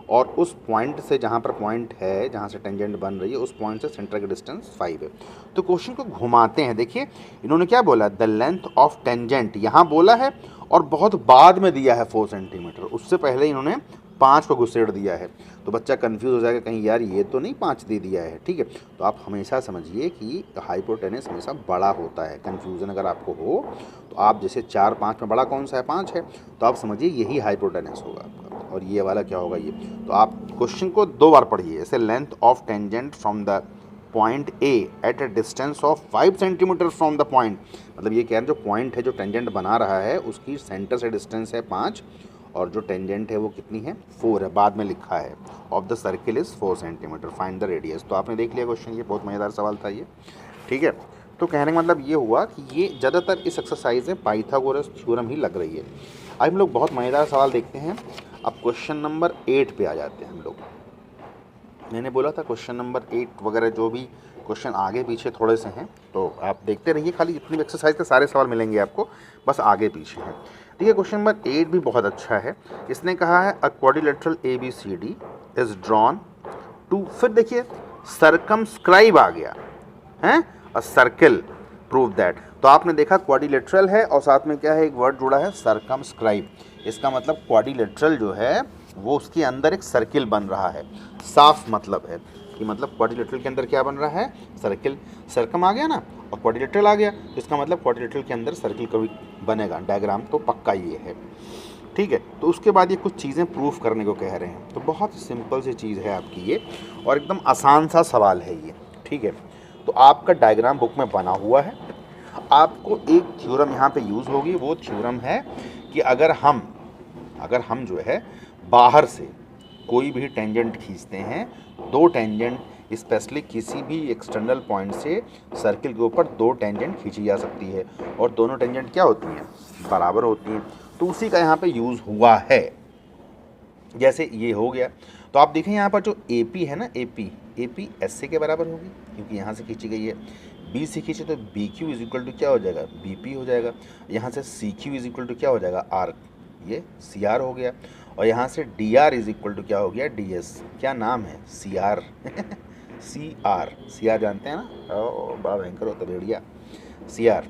और उस पॉइंट से जहाँ पर पॉइंट है, जहाँ से टेंजेंट बन रही है, उस पॉइंट से सेंटर का डिस्टेंस 5 है। तो क्वेश्चन को घुमाते हैं, देखिए इन्होंने क्या बोला, द लेंथ ऑफ टेंजेंट यहाँ बोला है और बहुत बाद में दिया है 4 सेंटीमीटर, उससे पहले इन्होंने 5 को घुसेड़ दिया है। तो बच्चा कंफ्यूज हो जाएगा कहीं यार ये तो नहीं 5 दे दिया है, ठीक है। तो आप हमेशा समझिए कि हाइपोटेनस हमेशा बड़ा होता है। कन्फ्यूज़न अगर आपको हो तो आप जैसे 4 5 में बड़ा कौन सा है, 5 है, तो आप समझिए यही हाइपोटेनस होगा आपका, और ये वाला क्या होगा ये। तो आप क्वेश्चन को 2 बार पढ़िए, जैसे length of tangent from the point A at a distance of 5 centimetre from the point, मतलब ये कह रहे हैं जो पॉइंट है, जो टेंजेंट बना रहा है, उसकी सेंटर से डिस्टेंस है 5, और जो टेंजेंट है वो कितनी है, 4 है, बाद में लिखा है, of the circle is 4 centimetre, find the radius. तो आपने देख लिया क्वेश्चन, ये बहुत मज़ेदार सवाल था ये, ठीक है। तो कहने का मतलब ये हुआ कि ये ज़्यादातर इस एक्सरसाइज में पाइथागोरस थ्योरम ही लग रही है। अब हम लोग बहुत मज़ेदार सवाल देखते हैं। अब क्वेश्चन नंबर 8 पे आ जाते हैं हम लोग। मैंने बोला था क्वेश्चन नंबर 8 वगैरह जो भी क्वेश्चन आगे पीछे थोड़े से हैं, तो आप देखते रहिए, खाली जितनी भी एक्सरसाइज के सारे सवाल मिलेंगे आपको, बस आगे पीछे हैं। देखिए क्वेश्चन नंबर 8 भी बहुत अच्छा है। इसने कहा है a quadrilateral ABCD is drawn to, फिर देखिए सर्कमस्क्राइब आ गया है, अ सर्कल प्रूव दैट। तो आपने देखा क्वाड्रिलेटरल है और साथ में क्या है, एक वर्ड जुड़ा है सर्कमस्क्राइब। इसका मतलब क्वाड्रिलेटरल जो है वो उसके अंदर एक सर्किल बन रहा है। साफ मतलब है कि मतलब क्वाड्रिलेटरल के अंदर क्या बन रहा है, सर्किल। सर्कम आ गया ना और क्वाड्रिलेटरल आ गया, तो इसका मतलब क्वाड्रिलेटरल के अंदर सर्किल कभी बनेगा। डायग्राम तो पक्का ये है, ठीक है। तो उसके बाद ये कुछ चीज़ें प्रूफ करने को कह रहे हैं। तो बहुत सिंपल सी चीज़ है आपकी ये, और एकदम आसान सा सवाल है ये, ठीक है। तो आपका डायग्राम बुक में बना हुआ है। आपको एक थ्योरम यहाँ पे यूज़ होगी, वो थ्योरम है कि अगर हम जो है बाहर से कोई भी टेंजेंट खींचते हैं, 2 टेंजेंट स्पेशली किसी भी एक्सटर्नल पॉइंट से सर्किल के ऊपर 2 टेंजेंट खींची जा सकती है, और दोनों टेंजेंट क्या होती हैं, बराबर होती हैं। तो उसी का यहाँ पे यूज़ हुआ है। जैसे ये हो गया, तो आप देखें यहाँ पर जो AP है ना, AP SC के बराबर होगी, क्योंकि यहाँ से खींची गई है। B से खींचे तो BQ इज इक्वल टू क्या हो जाएगा, BP हो जाएगा। यहाँ से CQ इज इक्वल टू क्या हो जाएगा, R, ये CR हो गया। और यहाँ से DR इज इक्वल टू क्या हो गया, DS। क्या नाम है, CR CR जानते हैं ना, ओ बड़ा भयंकर होता है भेड़िया, CR,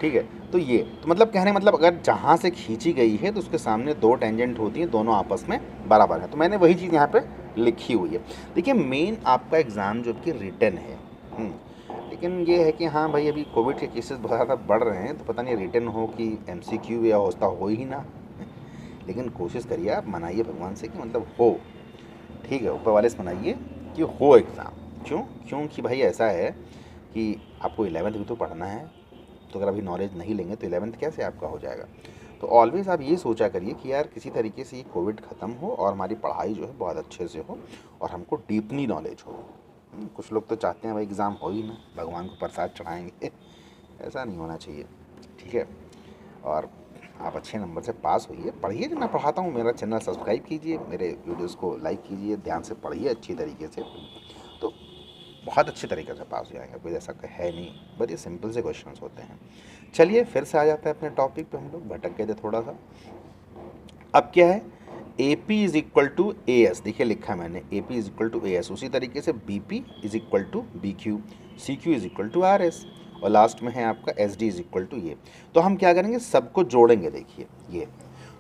ठीक है। तो ये तो मतलब कहने मतलब अगर जहाँ से खींची गई है तो उसके सामने 2 टेंजेंट होती हैं, दोनों आपस में बराबर है। तो मैंने वही चीज़ यहाँ पे लिखी हुई है। देखिए मेन आपका एग्ज़ाम जो कि रिटन है, लेकिन ये है कि हाँ भाई अभी कोविड के केसेस बहुत ज़्यादा बढ़ रहे हैं, तो पता नहीं रिटन हो कि MCQ या होता हो ही ना। लेकिन कोशिश करिए आप, मनाइए भगवान से कि मतलब हो, ठीक है, ऊपर वाले से बनाइए कि हो एग्ज़ाम। क्यों? क्योंकि भाई ऐसा है कि आपको 11th भी तो पढ़ना है, तो अगर अभी नॉलेज नहीं लेंगे तो 11th कैसे आपका हो जाएगा। तो ऑलवेज़ आप ये सोचा करिए कि यार किसी तरीके से ये कोविड ख़त्म हो और हमारी पढ़ाई जो है बहुत अच्छे से हो और हमको डीपली नॉलेज हो। कुछ लोग तो चाहते हैं भाई एग्ज़ाम हो ही ना, भगवान को प्रसाद चढ़ाएंगे। ऐसा नहीं होना चाहिए, ठीक है। और आप अच्छे नंबर से पास होइए, पढ़िए जो मैं पढ़ाता हूँ। मेरा चैनल सब्सक्राइब कीजिए, मेरे वीडियोस को लाइक कीजिए, ध्यान से पढ़िए अच्छी तरीके से, तो बहुत अच्छे तरीके से पास हो जाएंगे। कोई ऐसा है नहीं, बस ये सिंपल से क्वेश्चंस होते हैं। चलिए फिर से आ जाते हैं अपने टॉपिक पे, हम लोग भटक गए थे थोड़ा सा। अब क्या है, A P is equal to A S, देखिए लिखा है मैंने A P is equal to A S. उसी तरीके से B P is equal to B Q, C Q is equal to R S, और लास्ट में है आपका एस डी इज इक्वल टू ये। तो हम क्या करेंगे, सबको जोड़ेंगे। देखिए ये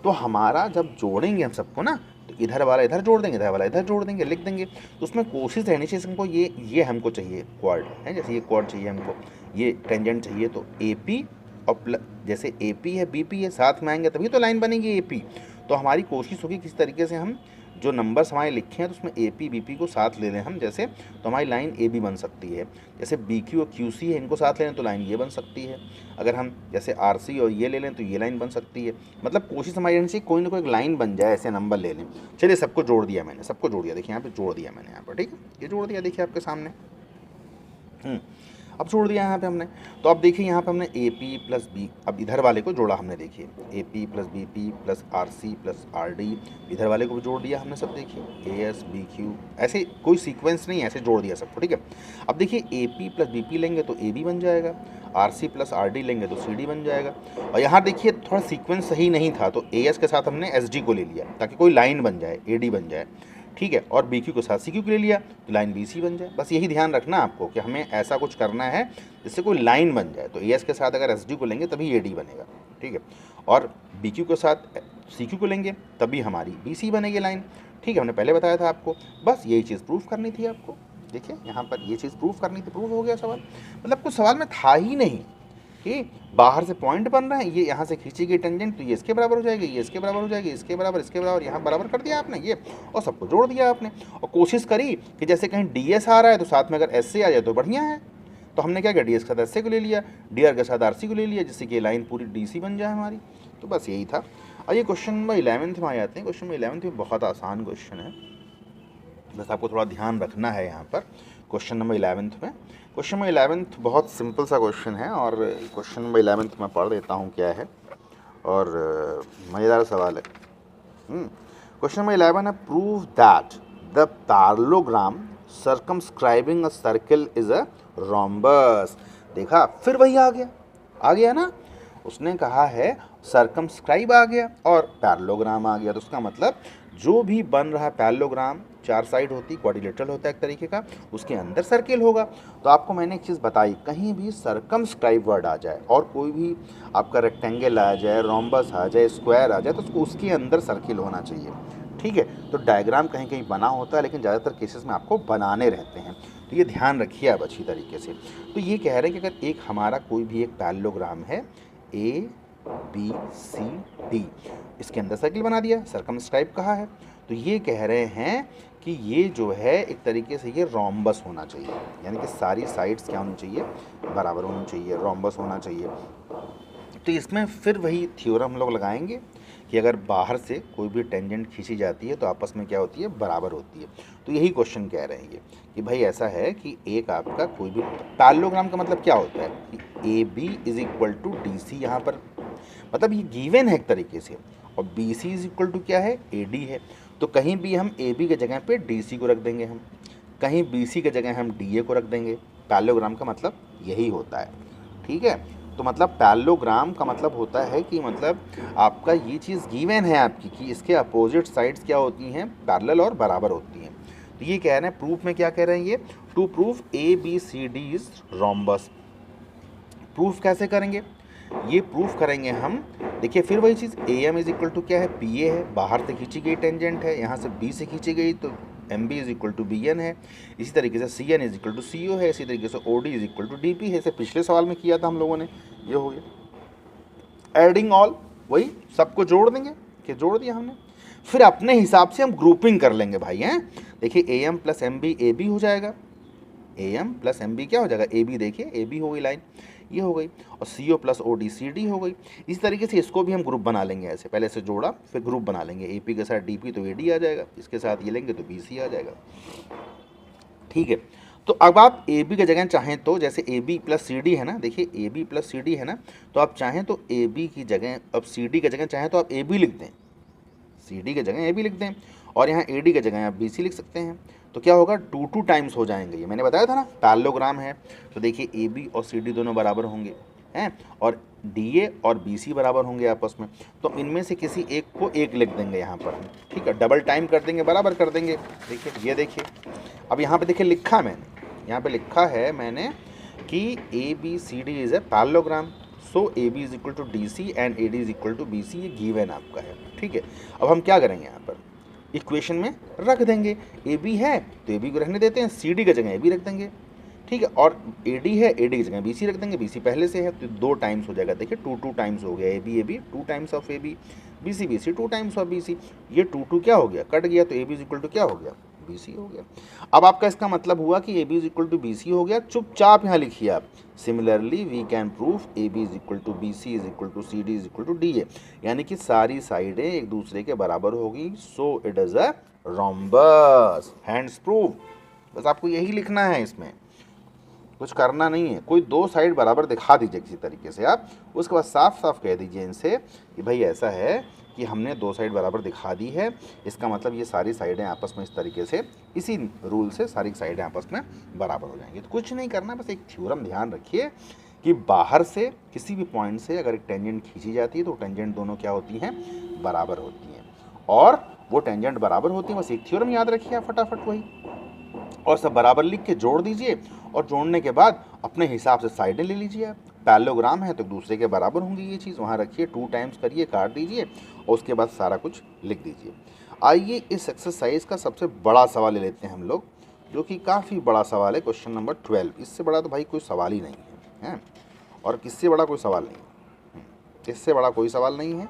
तो हमारा जब जोड़ेंगे हम सबको ना, तो इधर वाला इधर जोड़ देंगे, इधर वाला इधर जोड़ देंगे, लिख देंगे। तो उसमें कोशिश रहनी चाहिए हमको, ये हमको चाहिए क्वाड है, जैसे ये क्वाड चाहिए हमको, ये टेंजेंट चाहिए। तो ए पी और जैसे ए पी है बी पी है, साथ में आएंगे तभी तो लाइन बनेगी ए पी। तो हमारी कोशिश होगी किसी तरीके से हम जो नंबर्स हमारे लिखे हैं तो उसमें ए पी बी पी को साथ ले लें हम, जैसे तो हमारी लाइन ए बी बन सकती है। जैसे बी क्यू और क्यू सी है, इनको साथ ले लें तो लाइन ये बन सकती है। अगर हम जैसे आर सी और ये ले लें तो ये लाइन बन सकती है। मतलब कोशिश हमारी रहनी चाहिए कोई ना कोई एक लाइन बन जाए, ऐसे नंबर ले लें। चलिए सबको जोड़ दिया मैंने, सबको जोड़ दिया, देखिए यहाँ पे जोड़ दिया मैंने यहाँ पर, ठीक है, ये जोड़ दिया देखिए आपके सामने। अब जोड़ दिया यहाँ पे हमने। तो अब देखिए यहाँ पे हमने ए पी प्लस बी, अब इधर वाले को जोड़ा हमने, देखिए A P plus B P plus R C plus R D, इधर वाले को भी जोड़ दिया हमने सब। देखिए ए एस बी क्यू, ऐसे कोई सीक्वेंस नहीं, ऐसे जोड़ दिया सबको, ठीक है। अब देखिए A P plus B P लेंगे तो ए बी बन जाएगा, R C plus R D लेंगे तो सी डी बन जाएगा। और यहाँ देखिए थोड़ा सीक्वेंस सही नहीं था, तो ए एस के साथ हमने एस डी को ले लिया ताकि कोई लाइन बन जाए, ए डी बन जाए, ठीक है। और बी क्यू के साथ सी क्यू को ले लिया तो लाइन बी सी बन जाए। बस यही ध्यान रखना आपको कि हमें ऐसा कुछ करना है जिससे कोई लाइन बन जाए। तो ए एस के साथ अगर एस डी को लेंगे तभी ए डी बनेगा, ठीक है। और बी क्यू के साथ सी क्यू को लेंगे तभी हमारी बी सी बनेगी लाइन, ठीक है। हमने पहले बताया था आपको, बस यही चीज़ प्रूफ करनी थी आपको। देखिए यहाँ पर ये चीज़ प्रूफ करनी थी, प्रूफ हो गया सवाल। मतलब कुछ सवाल में था ही नहीं कि बाहर से पॉइंट बन रहा है, ये यहाँ से खींची गई टेंजेंट तो ये इसके बराबर हो जाएगी, ये इसके बराबर हो जाएगी, इसके बराबर, यहाँ बराबर कर दिया आपने ये, और सबको जोड़ दिया आपने। और कोशिश करी कि जैसे कहीं डी एस आ रहा है तो साथ में अगर एस से आ जाए तो बढ़िया है। तो हमने क्या किया, डी एस के साथ एस को ले लिया, डी आर के साथ आर सी को ले लिया, जिससे कि लाइन पूरी डी सी बन जाए हमारी। तो बस यही था। और ये क्वेश्चन नंबर 11th में आ जाते हैं। क्वेश्चन नंबर 11th में बहुत आसान क्वेश्चन है, बस आपको थोड़ा ध्यान रखना है यहाँ पर। क्वेश्चन नंबर 11th में, क्वेश्चन नंबर 11th बहुत सिंपल सा क्वेश्चन है, और क्वेश्चन नंबर 11th मैं पढ़ देता हूँ क्या है, और मज़ेदार सवाल है। क्वेश्चन नंबर 11 है, prove that the parallelogram circumscribing a circle is a rhombus. देखा, फिर वही आ गया ना, उसने कहा है सर्कमस्क्राइब आ गया और पैरेललोग्राम आ गया। तो उसका मतलब जो भी बन रहा है पैरेललोग्राम, चार साइड होती, क्वाड्रिलेटरल होता है एक तरीके का, उसके अंदर सर्किल होगा। तो आपको मैंने एक चीज़ बताई, कहीं भी सर्कमस्क्राइब वर्ड आ जाए और कोई भी आपका रेक्टेंगल आ जाए, रोम्बस आ जाए, स्क्वायर आ जाए, तो उसके अंदर सर्किल होना चाहिए, ठीक है। तो डायग्राम कहीं कहीं बना होता है, लेकिन ज़्यादातर केसेस में आपको बनाने रहते हैं। तो ये ध्यान रखिए आप अच्छी तरीके से। तो ये कह रहे हैं कि अगर एक हमारा कोई भी एक पैरेललोग्राम है, ए बी सी डी, इसके अंदर सर्किल बना दिया, सर्कमस्क्राइब कहा है, तो ये कह रहे हैं कि ये जो है एक तरीके से ये रोम्बस होना चाहिए, यानी कि सारी साइड्स क्या होनी चाहिए, बराबर होनी चाहिए, रोम्बस होना चाहिए। तो इसमें फिर वही थ्योरम हम लोग लगाएंगे कि अगर बाहर से कोई भी टेंजेंट खींची जाती है तो आपस में क्या होती है, बराबर होती है। तो यही क्वेश्चन कह रहे हैं ये कि भाई ऐसा है कि एक आपका कोई भी पैरेललोग्राम का मतलब क्या होता है कि A B is equal to D C, यहाँ पर मतलब ये गिवन है एक तरीके से, और B C is equal to क्या है, ए डी है। तो कहीं भी हम ए बी के जगह पे डी सी को रख देंगे, हम कहीं बी सी के जगह हम डी ए को रख देंगे। पैरेललोग्राम का मतलब यही होता है, ठीक है। तो मतलब पैरेललोग्राम का मतलब होता है कि मतलब आपका ये चीज़ गिवन है आपकी कि इसके अपोजिट साइड्स क्या होती हैं, पैरेलल और बराबर होती हैं। तो ये कह रहे हैं प्रूफ में, क्या कह रहे हैं ये, to proof A B C D is rhombus. Proof कैसे करेंगे, ये प्रूफ करेंगे हम, देखिए फिर वही चीज़, A M is equal to क्या है, पी ए है, बाहर से खींची गई टेंजेंट है, यहाँ से बी से खींची गई तो M B is equal to B N है। इसी तरीके से C N is equal to C O है, इसी तरीके से O D is equal to D P है। इसे पिछले सवाल में किया था हम लोगों ने, ये हो गया। एडिंग ऑल, वही सबको जोड़ देंगे कि जोड़ दिया हमने। फिर अपने हिसाब से हम ग्रुपिंग कर लेंगे भाई हैं, देखिए A M plus M B A B हो जाएगा, A M plus M B क्या हो जाएगा, ए बी, देखिए ए बी हो गई लाइन, ये हो गई, और C O plus O D C D हो गई। इस तरीके से इसको भी हम ग्रुप बना लेंगे, ऐसे पहले से जोड़ा फिर ग्रुप बना लेंगे, ए पी के साथ डी पी तो ए डी आ जाएगा, इसके साथ ये लेंगे तो बी सी आ जाएगा। ठीक है, तो अब आप ए बी की जगह चाहें तो, जैसे A B plus C D है ना, देखिए A B plus C D है ना, तो आप चाहें तो ए बी की जगह, अब सी डी की जगह चाहें तो आप ए बी लिख दें, सी डी की जगह ए बी लिख दें, और यहाँ ए डी की जगह आप बी सी लिख सकते हैं। तो क्या होगा, 2 टाइम्स हो जाएंगे, ये मैंने बताया था ना पैरेललोग्राम है। तो देखिए ए बी और सी डी दोनों बराबर होंगे हैं, और डी ए और बी सी बराबर होंगे आपस में, तो इनमें से किसी एक को एक लिख देंगे यहाँ पर हम, ठीक है, डबल टाइम कर देंगे, बराबर कर देंगे। देखिए ये देखिए, अब यहाँ पे देखिए लिखा मैंने, यहाँ पे लिखा है मैंने कि A B C D is a parallelogram, so A B is equal to D C and A D is equal to B C, ये गिवन आपका है। ठीक है, अब हम क्या करेंगे, यहाँ पर इक्वेशन में रख देंगे, ए बी है तो ए बी को रहने देते हैं, सी डी की जगह ए बी रख देंगे, ठीक है, और ए डी है, ए डी की जगह बी सी रख देंगे, बी सी पहले से है तो 2 टाइम्स हो जाएगा। देखिए 2 टाइम्स हो गया, A B 2 times of A B, B C 2 times of B C, ये 2 क्या हो गया, कट गया, तो A B is equal to क्या हो गया, बी सी हो गया। अब आपका इसका मतलब हुआ कि A B is equal to B C हो गया, चुपचाप यहाँ लिखिए आप, similarly we can prove A B is equal to B C is equal to C D is equal to D A, यानी कि सारी साइडें एक दूसरे के बराबर होगी, so it is a rhombus, hence prove. बस आपको यही लिखना है, इसमें कुछ करना नहीं है, कोई 2 साइड बराबर दिखा दीजिए किसी तरीके से आप, उसके बाद साफ साफ कह दीजिए इनसे कि भाई ऐसा है कि हमने 2 साइड बराबर दिखा दी है, इसका मतलब ये सारी साइडें आपस में इस तरीके से, इसी रूल से सारी साइडें आपस में बराबर हो जाएंगी। तो कुछ नहीं करना, बस एक थ्योरम ध्यान रखिए कि बाहर से किसी भी पॉइंट से अगर एक टेंजेंट खींची जाती है तो टेंजेंट दोनों क्या होती हैं, बराबर होती हैं, और वो टेंजेंट बराबर होती है, बस एक थ्योरम याद रखिए आप फटाफट वही, और सब बराबर लिख के जोड़ दीजिए, और जोड़ने के बाद अपने हिसाब से साइडें ले लीजिए आप, पैरेललोग्राम है तो दूसरे के बराबर होंगी ये चीज़, वहाँ रखिए, 2 टाइम्स करिए, काट दीजिए, और उसके बाद सारा कुछ लिख दीजिए। आइए इस एक्सरसाइज का सबसे बड़ा सवाल ले लेते हैं हम लोग, जो कि काफ़ी बड़ा सवाल है, क्वेश्चन नंबर 12। इससे बड़ा तो भाई कोई सवाल ही नहीं है, हैं, और किससे बड़ा कोई सवाल नहीं है, इससे बड़ा कोई सवाल नहीं है।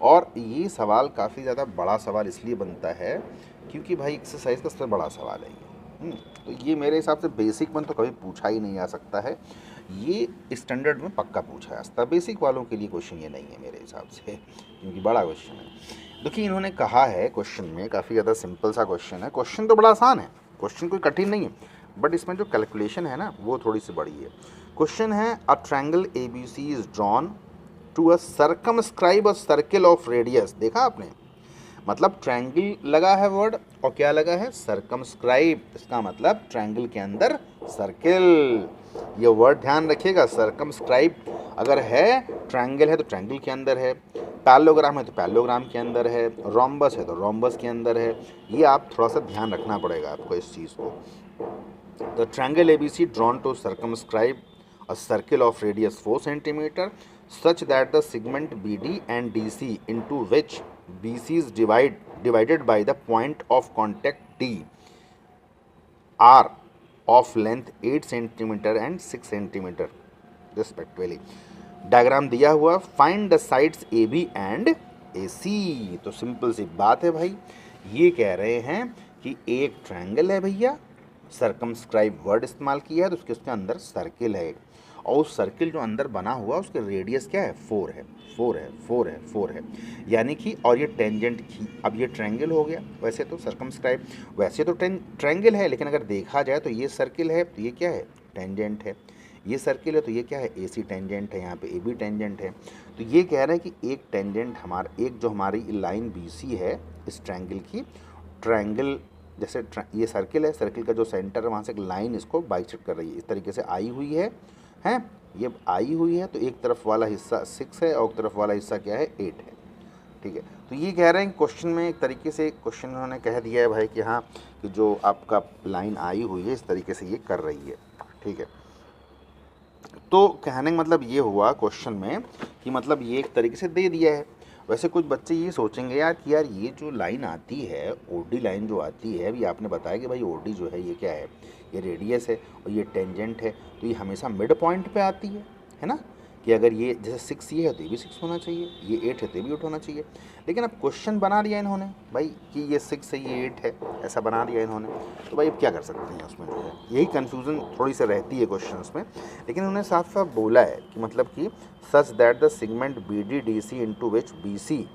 और ये सवाल काफ़ी ज़्यादा बड़ा सवाल इसलिए बनता है क्योंकि भाई एक्सरसाइज का सबसे बड़ा सवाल है ये। तो ये मेरे हिसाब से बेसिक में तो कभी पूछा ही नहीं आ सकता है, ये स्टैंडर्ड में पक्का पूछा जा सकता है, बेसिक वालों के लिए क्वेश्चन ये नहीं है मेरे हिसाब से, क्योंकि बड़ा क्वेश्चन है। देखिए इन्होंने कहा है क्वेश्चन में, काफ़ी ज़्यादा सिंपल सा क्वेश्चन है, क्वेश्चन तो बड़ा आसान है, क्वेश्चन कोई कठिन नहीं है, बट इसमें जो कैलकुलेशन है ना वो थोड़ी सी बड़ी है। क्वेश्चन है, a triangle A B C is drawn to a circumscribe a circle of radius. देखा आपने, मतलब ट्रायंगल लगा है वर्ड, और क्या लगा है, सर्कमस्क्राइब, इसका मतलब ट्रायंगल के अंदर सर्किल, ये वर्ड ध्यान रखिएगा, सर्कमस्क्राइब अगर है, ट्रायंगल है तो ट्रायंगल के अंदर है, पैरेललोग्राम है तो पैरेललोग्राम के अंदर है, रोम्बस है तो रोम्बस के अंदर है, ये आप थोड़ा सा ध्यान रखना पड़ेगा आपको इस चीज़ को। The triangle ABC drawn to circumscribe a circle of radius 4 centimeter such that the segment BD and DC into which BC is divided by the point of contact D are of length 8 centimeter and 6 centimeter respectively. Diagram दिया हुआ, find the sides AB and AC। तो simple सी बात है भाई, ये कह रहे हैं कि एक ट्रायंगल है भैया, सर्कमस्क्राइब वर्ड इस्तेमाल किया है, तो उसके अंदर सर्किल है, और उस सर्किल जो अंदर बना हुआ उसके रेडियस क्या है, 4 है, 4 है, 4 है, 4 है, यानी कि, और ये टेंजेंट की, अब ये ट्रायंगल हो गया, वैसे तो सर्कमस्क्राइब, वैसे तो ट्रायंगल है, लेकिन अगर देखा जाए तो ये सर्किल है तो ये क्या है, टेंजेंट है, ये सर्किल है तो ये क्या है, AC टेंजेंट है, यहाँ पे AB टेंजेंट है। तो ये कह रहे हैं कि एक टेंजेंट हमारा, एक जो हमारी लाइन BC है इस ट्रायंगल की, ट्रायंगल जैसे ये सर्किल है, सर्किल का जो सेंटर है वहाँ से एक लाइन इसको बाइसेक्ट कर रही है, इस तरीके से आई हुई है, हैं, ये आई हुई है, तो एक तरफ वाला हिस्सा 6 है और एक तरफ वाला हिस्सा क्या है, 8 है, ठीक है। तो ये कह रहे हैं क्वेश्चन में, एक तरीके से क्वेश्चन उन्होंने कह दिया है भाई कि हाँ, कि जो आपका लाइन आई हुई है इस तरीके से ये कर रही है, ठीक है। तो कहने का मतलब ये हुआ क्वेश्चन में कि मतलब ये एक तरीके से दे दिया है। वैसे कुछ बच्चे ये सोचेंगे यार कि यार ये जो लाइन आती है, ओडी लाइन जो आती है, अभी आपने बताया कि भाई ओडी जो है ये क्या है, ये रेडियस है और ये टेंजेंट है, तो ये हमेशा मिड पॉइंट पे आती है ना, कि अगर ये जैसे 6 ये है तो ये भी 6 होना चाहिए, ये 8 है तो ये भी 8 होना चाहिए। लेकिन अब क्वेश्चन बना दिया इन्होंने भाई कि ये 6 है ये 8 है, ऐसा बना दिया इन्होंने, तो भाई अब क्या कर सकते हैं उसमें जो है, यही कन्फ्यूज़न थोड़ी सी रहती है क्वेश्चन में। लेकिन उन्होंने साफ साफ बोला है कि मतलब कि such that the segment B D D C into which B C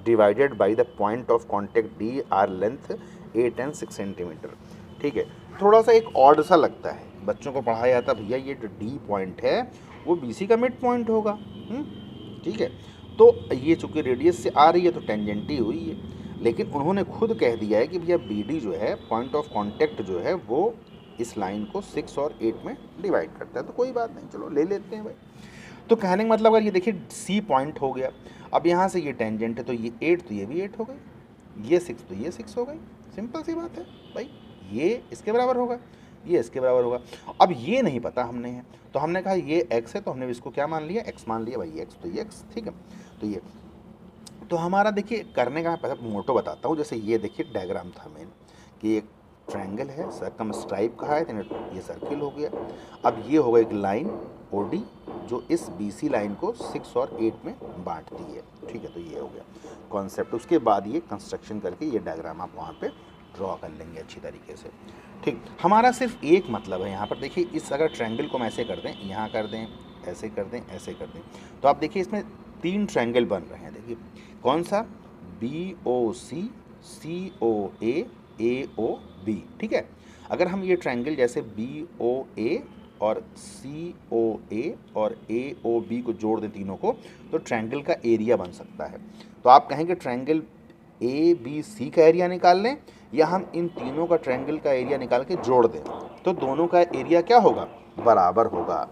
divided by the point of contact D are length 8 and 6 centimetre. ठीक है, थोड़ा सा एक ऑड सा लगता है, बच्चों को पढ़ाया जाता भैया ये जो डी पॉइंट है वो बी सी का मिड पॉइंट होगा। ठीक है, तो ये चूँकि रेडियस से आ रही है तो टेंजेंट ही हुई है, लेकिन उन्होंने खुद कह दिया है कि भैया बी डी जो है पॉइंट ऑफ कॉन्टेक्ट जो है वो इस लाइन को 6 और 8 में डिवाइड करता है, तो कोई बात नहीं, चलो ले लेते हैं भाई। तो कहने का मतलब अगर ये देखिए सी पॉइंट हो गया, अब यहाँ से ये टेंजेंट है तो ये 8 तो ये भी 8 हो गई, ये 6 तो ये 6 हो गई, सिंपल सी बात है भाई, ये इसके बराबर होगा, ये इसके बराबर होगा। अब ये नहीं पता हमने है तो हमने कहा ये x है तो हमने इसको क्या मान लिया, x मान लिया भाई, ये x तो ये x, ठीक है। तो ये तो हमारा देखिए करने का मैं पहले मोटो बताता हूँ। जैसे ये देखिए डायग्राम था मेन कि एक ट्रायंगल है, सर्कम स्ट्राइप का है, ये सर्किल हो गया। अब ये होगा एक लाइन ओडी जो इस BC लाइन को 6 और 8 में बांटती है, ठीक है। तो ये हो गया कॉन्सेप्ट। उसके बाद ये कंस्ट्रक्शन करके ये डायग्राम आप वहाँ पे ड्रॉ कर लेंगे अच्छी तरीके से, ठीक। हमारा सिर्फ एक मतलब है यहाँ पर, देखिए इस अगर ट्रायंगल को हम ऐसे कर दें, यहाँ कर दें, ऐसे कर दें, ऐसे कर दें, तो आप देखिए इसमें 3 ट्रायंगल बन रहे हैं। देखिए कौन सा, BOC COA AOB, ठीक है। अगर हम ये ट्रायंगल जैसे BOA और COA और AOB को जोड़ दें तीनों को, तो ट्रायंगल का एरिया बन सकता है। तो आप कहेंगे ट्रायंगल ABC का एरिया निकाल लें या हम इन तीनों का ट्रायंगल का एरिया निकाल के जोड़ दें, तो दोनों का एरिया क्या होगा, बराबर होगा।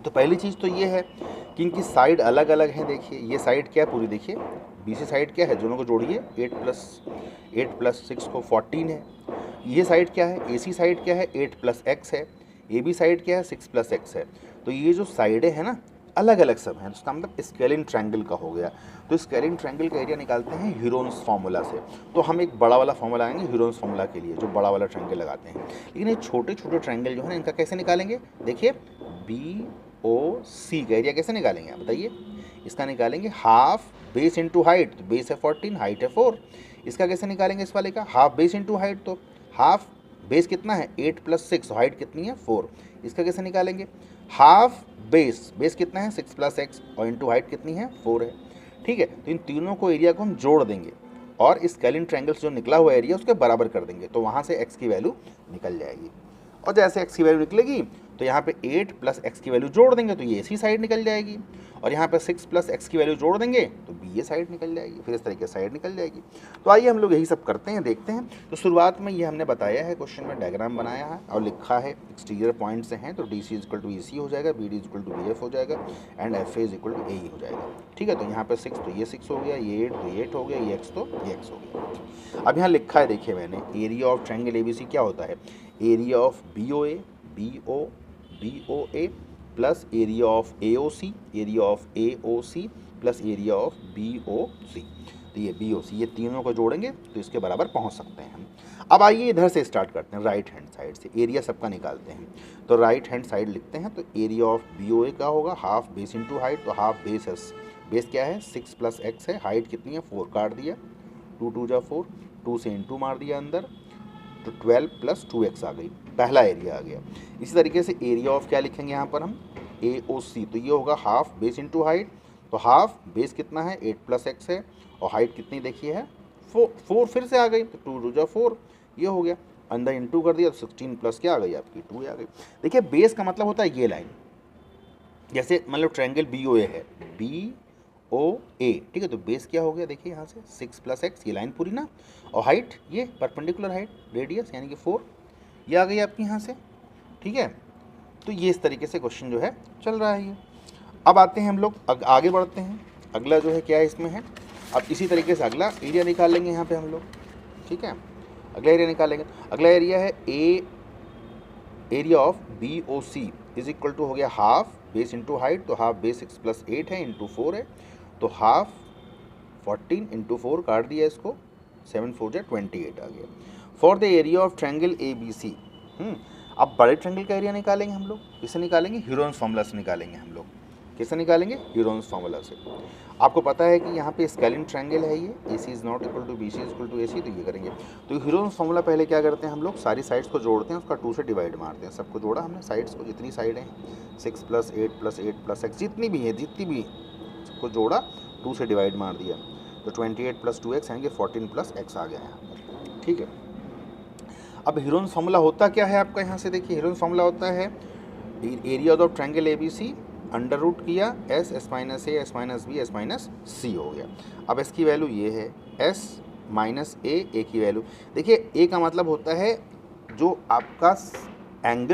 तो पहली चीज़ तो ये है कि इनकी साइड अलग अलग हैं। देखिए ये साइड क्या है पूरी, देखिए BC साइड क्या है, दोनों को जोड़िए, 8 प्लस 6 को 14 है। ये साइड क्या है, AC साइड क्या है, 8 प्लस x है। AB साइड क्या है, 6 प्लस x है। तो ये जो साइडें हैं ना अलग अलग सब हैं, उसका मतलब स्केलिन ट्रायंगल का हो गया। तो स्केलिन ट्रायंगल का एरिया निकालते हैं ह्यूरोन्स फार्मूला से। तो हम एक बड़ा वाला फार्मूला आएंगे ह्यूरोन्स फार्मूला के लिए, जो बड़ा वाला ट्रायंगल लगाते हैं। लेकिन ये छोटे छोटे ट्रायंगल जो है इनका कैसे निकालेंगे, देखिए BOC का एरिया कैसे निकालेंगे आप बताइए। इसका निकालेंगे हाफ बेस इंटू हाइट, तो बेस है 14, हाइट है 4। इसका कैसे निकालेंगे इस वाले का, हाफ बेस इंटू हाइट, तो हाफ बेस कितना है 8 प्लस 6, हाइट कितनी है 4। इसका कैसे निकालेंगे, हाफ बेस कितना है 6 प्लस x और इंटू हाइट कितनी है 4 है, ठीक है। तो इन तीनों को एरिया को हम जोड़ देंगे और इस स्केलिन ट्रायंगल से जो निकला हुआ एरिया उसके बराबर कर देंगे, तो वहाँ से x की वैल्यू निकल जाएगी। और जैसे x की वैल्यू निकलेगी तो यहाँ पे 8 प्लस x की वैल्यू जोड़ देंगे तो ये AC साइड निकल जाएगी, और यहाँ पे 6 प्लस x की वैल्यू जोड़ देंगे तो BA साइड निकल जाएगी, फिर इस तरीके से साइड निकल जाएगी। तो आइए हम लोग यही सब करते हैं, देखते हैं। तो शुरुआत में ये हमने बताया है, क्वेश्चन में डायग्राम बनाया है और लिखा है एक्सटीरियर पॉइंट से हैं तो DC इक्वल टू EC हो जाएगा, BD इक्वल टू BF हो जाएगा and FA equal to AE हो जाएगा, ठीक है। तो यहाँ पर 6 तो ये 6 हो गया, ये 8 तो ये 8 हो गया, ये x तो ये x हो गया। अब यहाँ लिखा है देखिए मैंने, एरिया ऑफ ट्रायंगल ABC क्या होता है, area of BOA plus area of AOC, area of AOC plus area of BOC। तो ये BOC ये तीनों को जोड़ेंगे तो इसके बराबर पहुंच सकते हैं हम। अब आइए इधर से स्टार्ट करते हैं, राइट हैंड साइड से एरिया सबका निकालते हैं। तो राइट हैंड साइड लिखते हैं, तो एरिया ऑफ BOA का होगा हाफ बेस इंटू हाइट, तो हाफ बेस है, बेस क्या है 6 प्लस x है, हाइट कितनी है 4 काट दिया, 2 2 जा 4, 2 से इंटू मार दिया अंदर, तो 12 प्लस 2x आ गई, पहला एरिया आ गया। इसी तरीके से एरिया ऑफ क्या लिखेंगे यहाँ पर हम AOC, तो ये होगा हाफ बेस इंटू हाइट, तो हाफ बेस कितना है 8 प्लस x है और हाइट कितनी देखिए है 4 फिर से आ गई, तो 2 2 जा 4 ये हो गया, अंदर इंटू कर दिया तो 16 प्लस क्या आ गई आपकी 2 आ गई। देखिए बेस का मतलब होता है ये लाइन, जैसे मतलब ट्रायंगल BOA है, BOA, ठीक है। तो बेस क्या हो गया देखिए यहाँ से 6 प्लस x, ये लाइन पूरी ना, और हाइट ये परपेंडिकुलर हाइट रेडियस यानी कि 4 ये आ गई आपकी यहाँ से, ठीक है। तो ये इस तरीके से क्वेश्चन जो है चल रहा है ये। अब आते हैं हम लोग आगे बढ़ते हैं, अगला जो है क्या है इसमें है, अब इसी तरीके से अगला एरिया निकाल लेंगे यहाँ पे हम लोग, ठीक है। अगला एरिया निकालेंगे, अगला एरिया है area of BOC is equal to हो गया हाफ बेस इंटू हाइट, तो हाफ बेस 6 प्लस 8 है इंटू 4 है, तो हाफ 14 इंटू 4 काट दिया इसको, 7 4 जा 28 आ गया। For the area of triangle ABC, अब बड़े ट्रायंगल का एरिया निकालेंगे हम लोग, किससे निकालेंगे? ह्यूरोन्स फार्मूला से निकालेंगे हम लोग। किससे निकालेंगे? ह्यूरोन्स फार्मूला से। आपको पता है कि यहाँ पे स्केलिन ट्रायंगल है ये, AC is not equal to BC is equal to AC, तो ये करेंगे। तो ह्यूरोन्स फार्मूला पहले क्या करते हैं हम लोग, सारी साइड्स को जोड़ते हैं, उसका 2 से डिवाइड मारते हैं। सबको जोड़ा हमने साइड्स को, जितनी साइड हैं 6 + 8 + 8 + x जितनी भी है, सबको जोड़ा, 2 से डिवाइड मार दिया, तो 28 + 2x यानी कि 14 + x आ गया यहाँ पर, ठीक है। अब ह्यूरोन्स फार्मूला होता क्या है आपका, यहाँ से देखिए, ह्यूरोन्स फार्मूला होता है area of triangle ABC under root किया S - A S - B S - C हो गया। अब S की वैल्यू ये है, S - A की वैल्यू, देखिए A का मतलब होता है जो आपका एंगल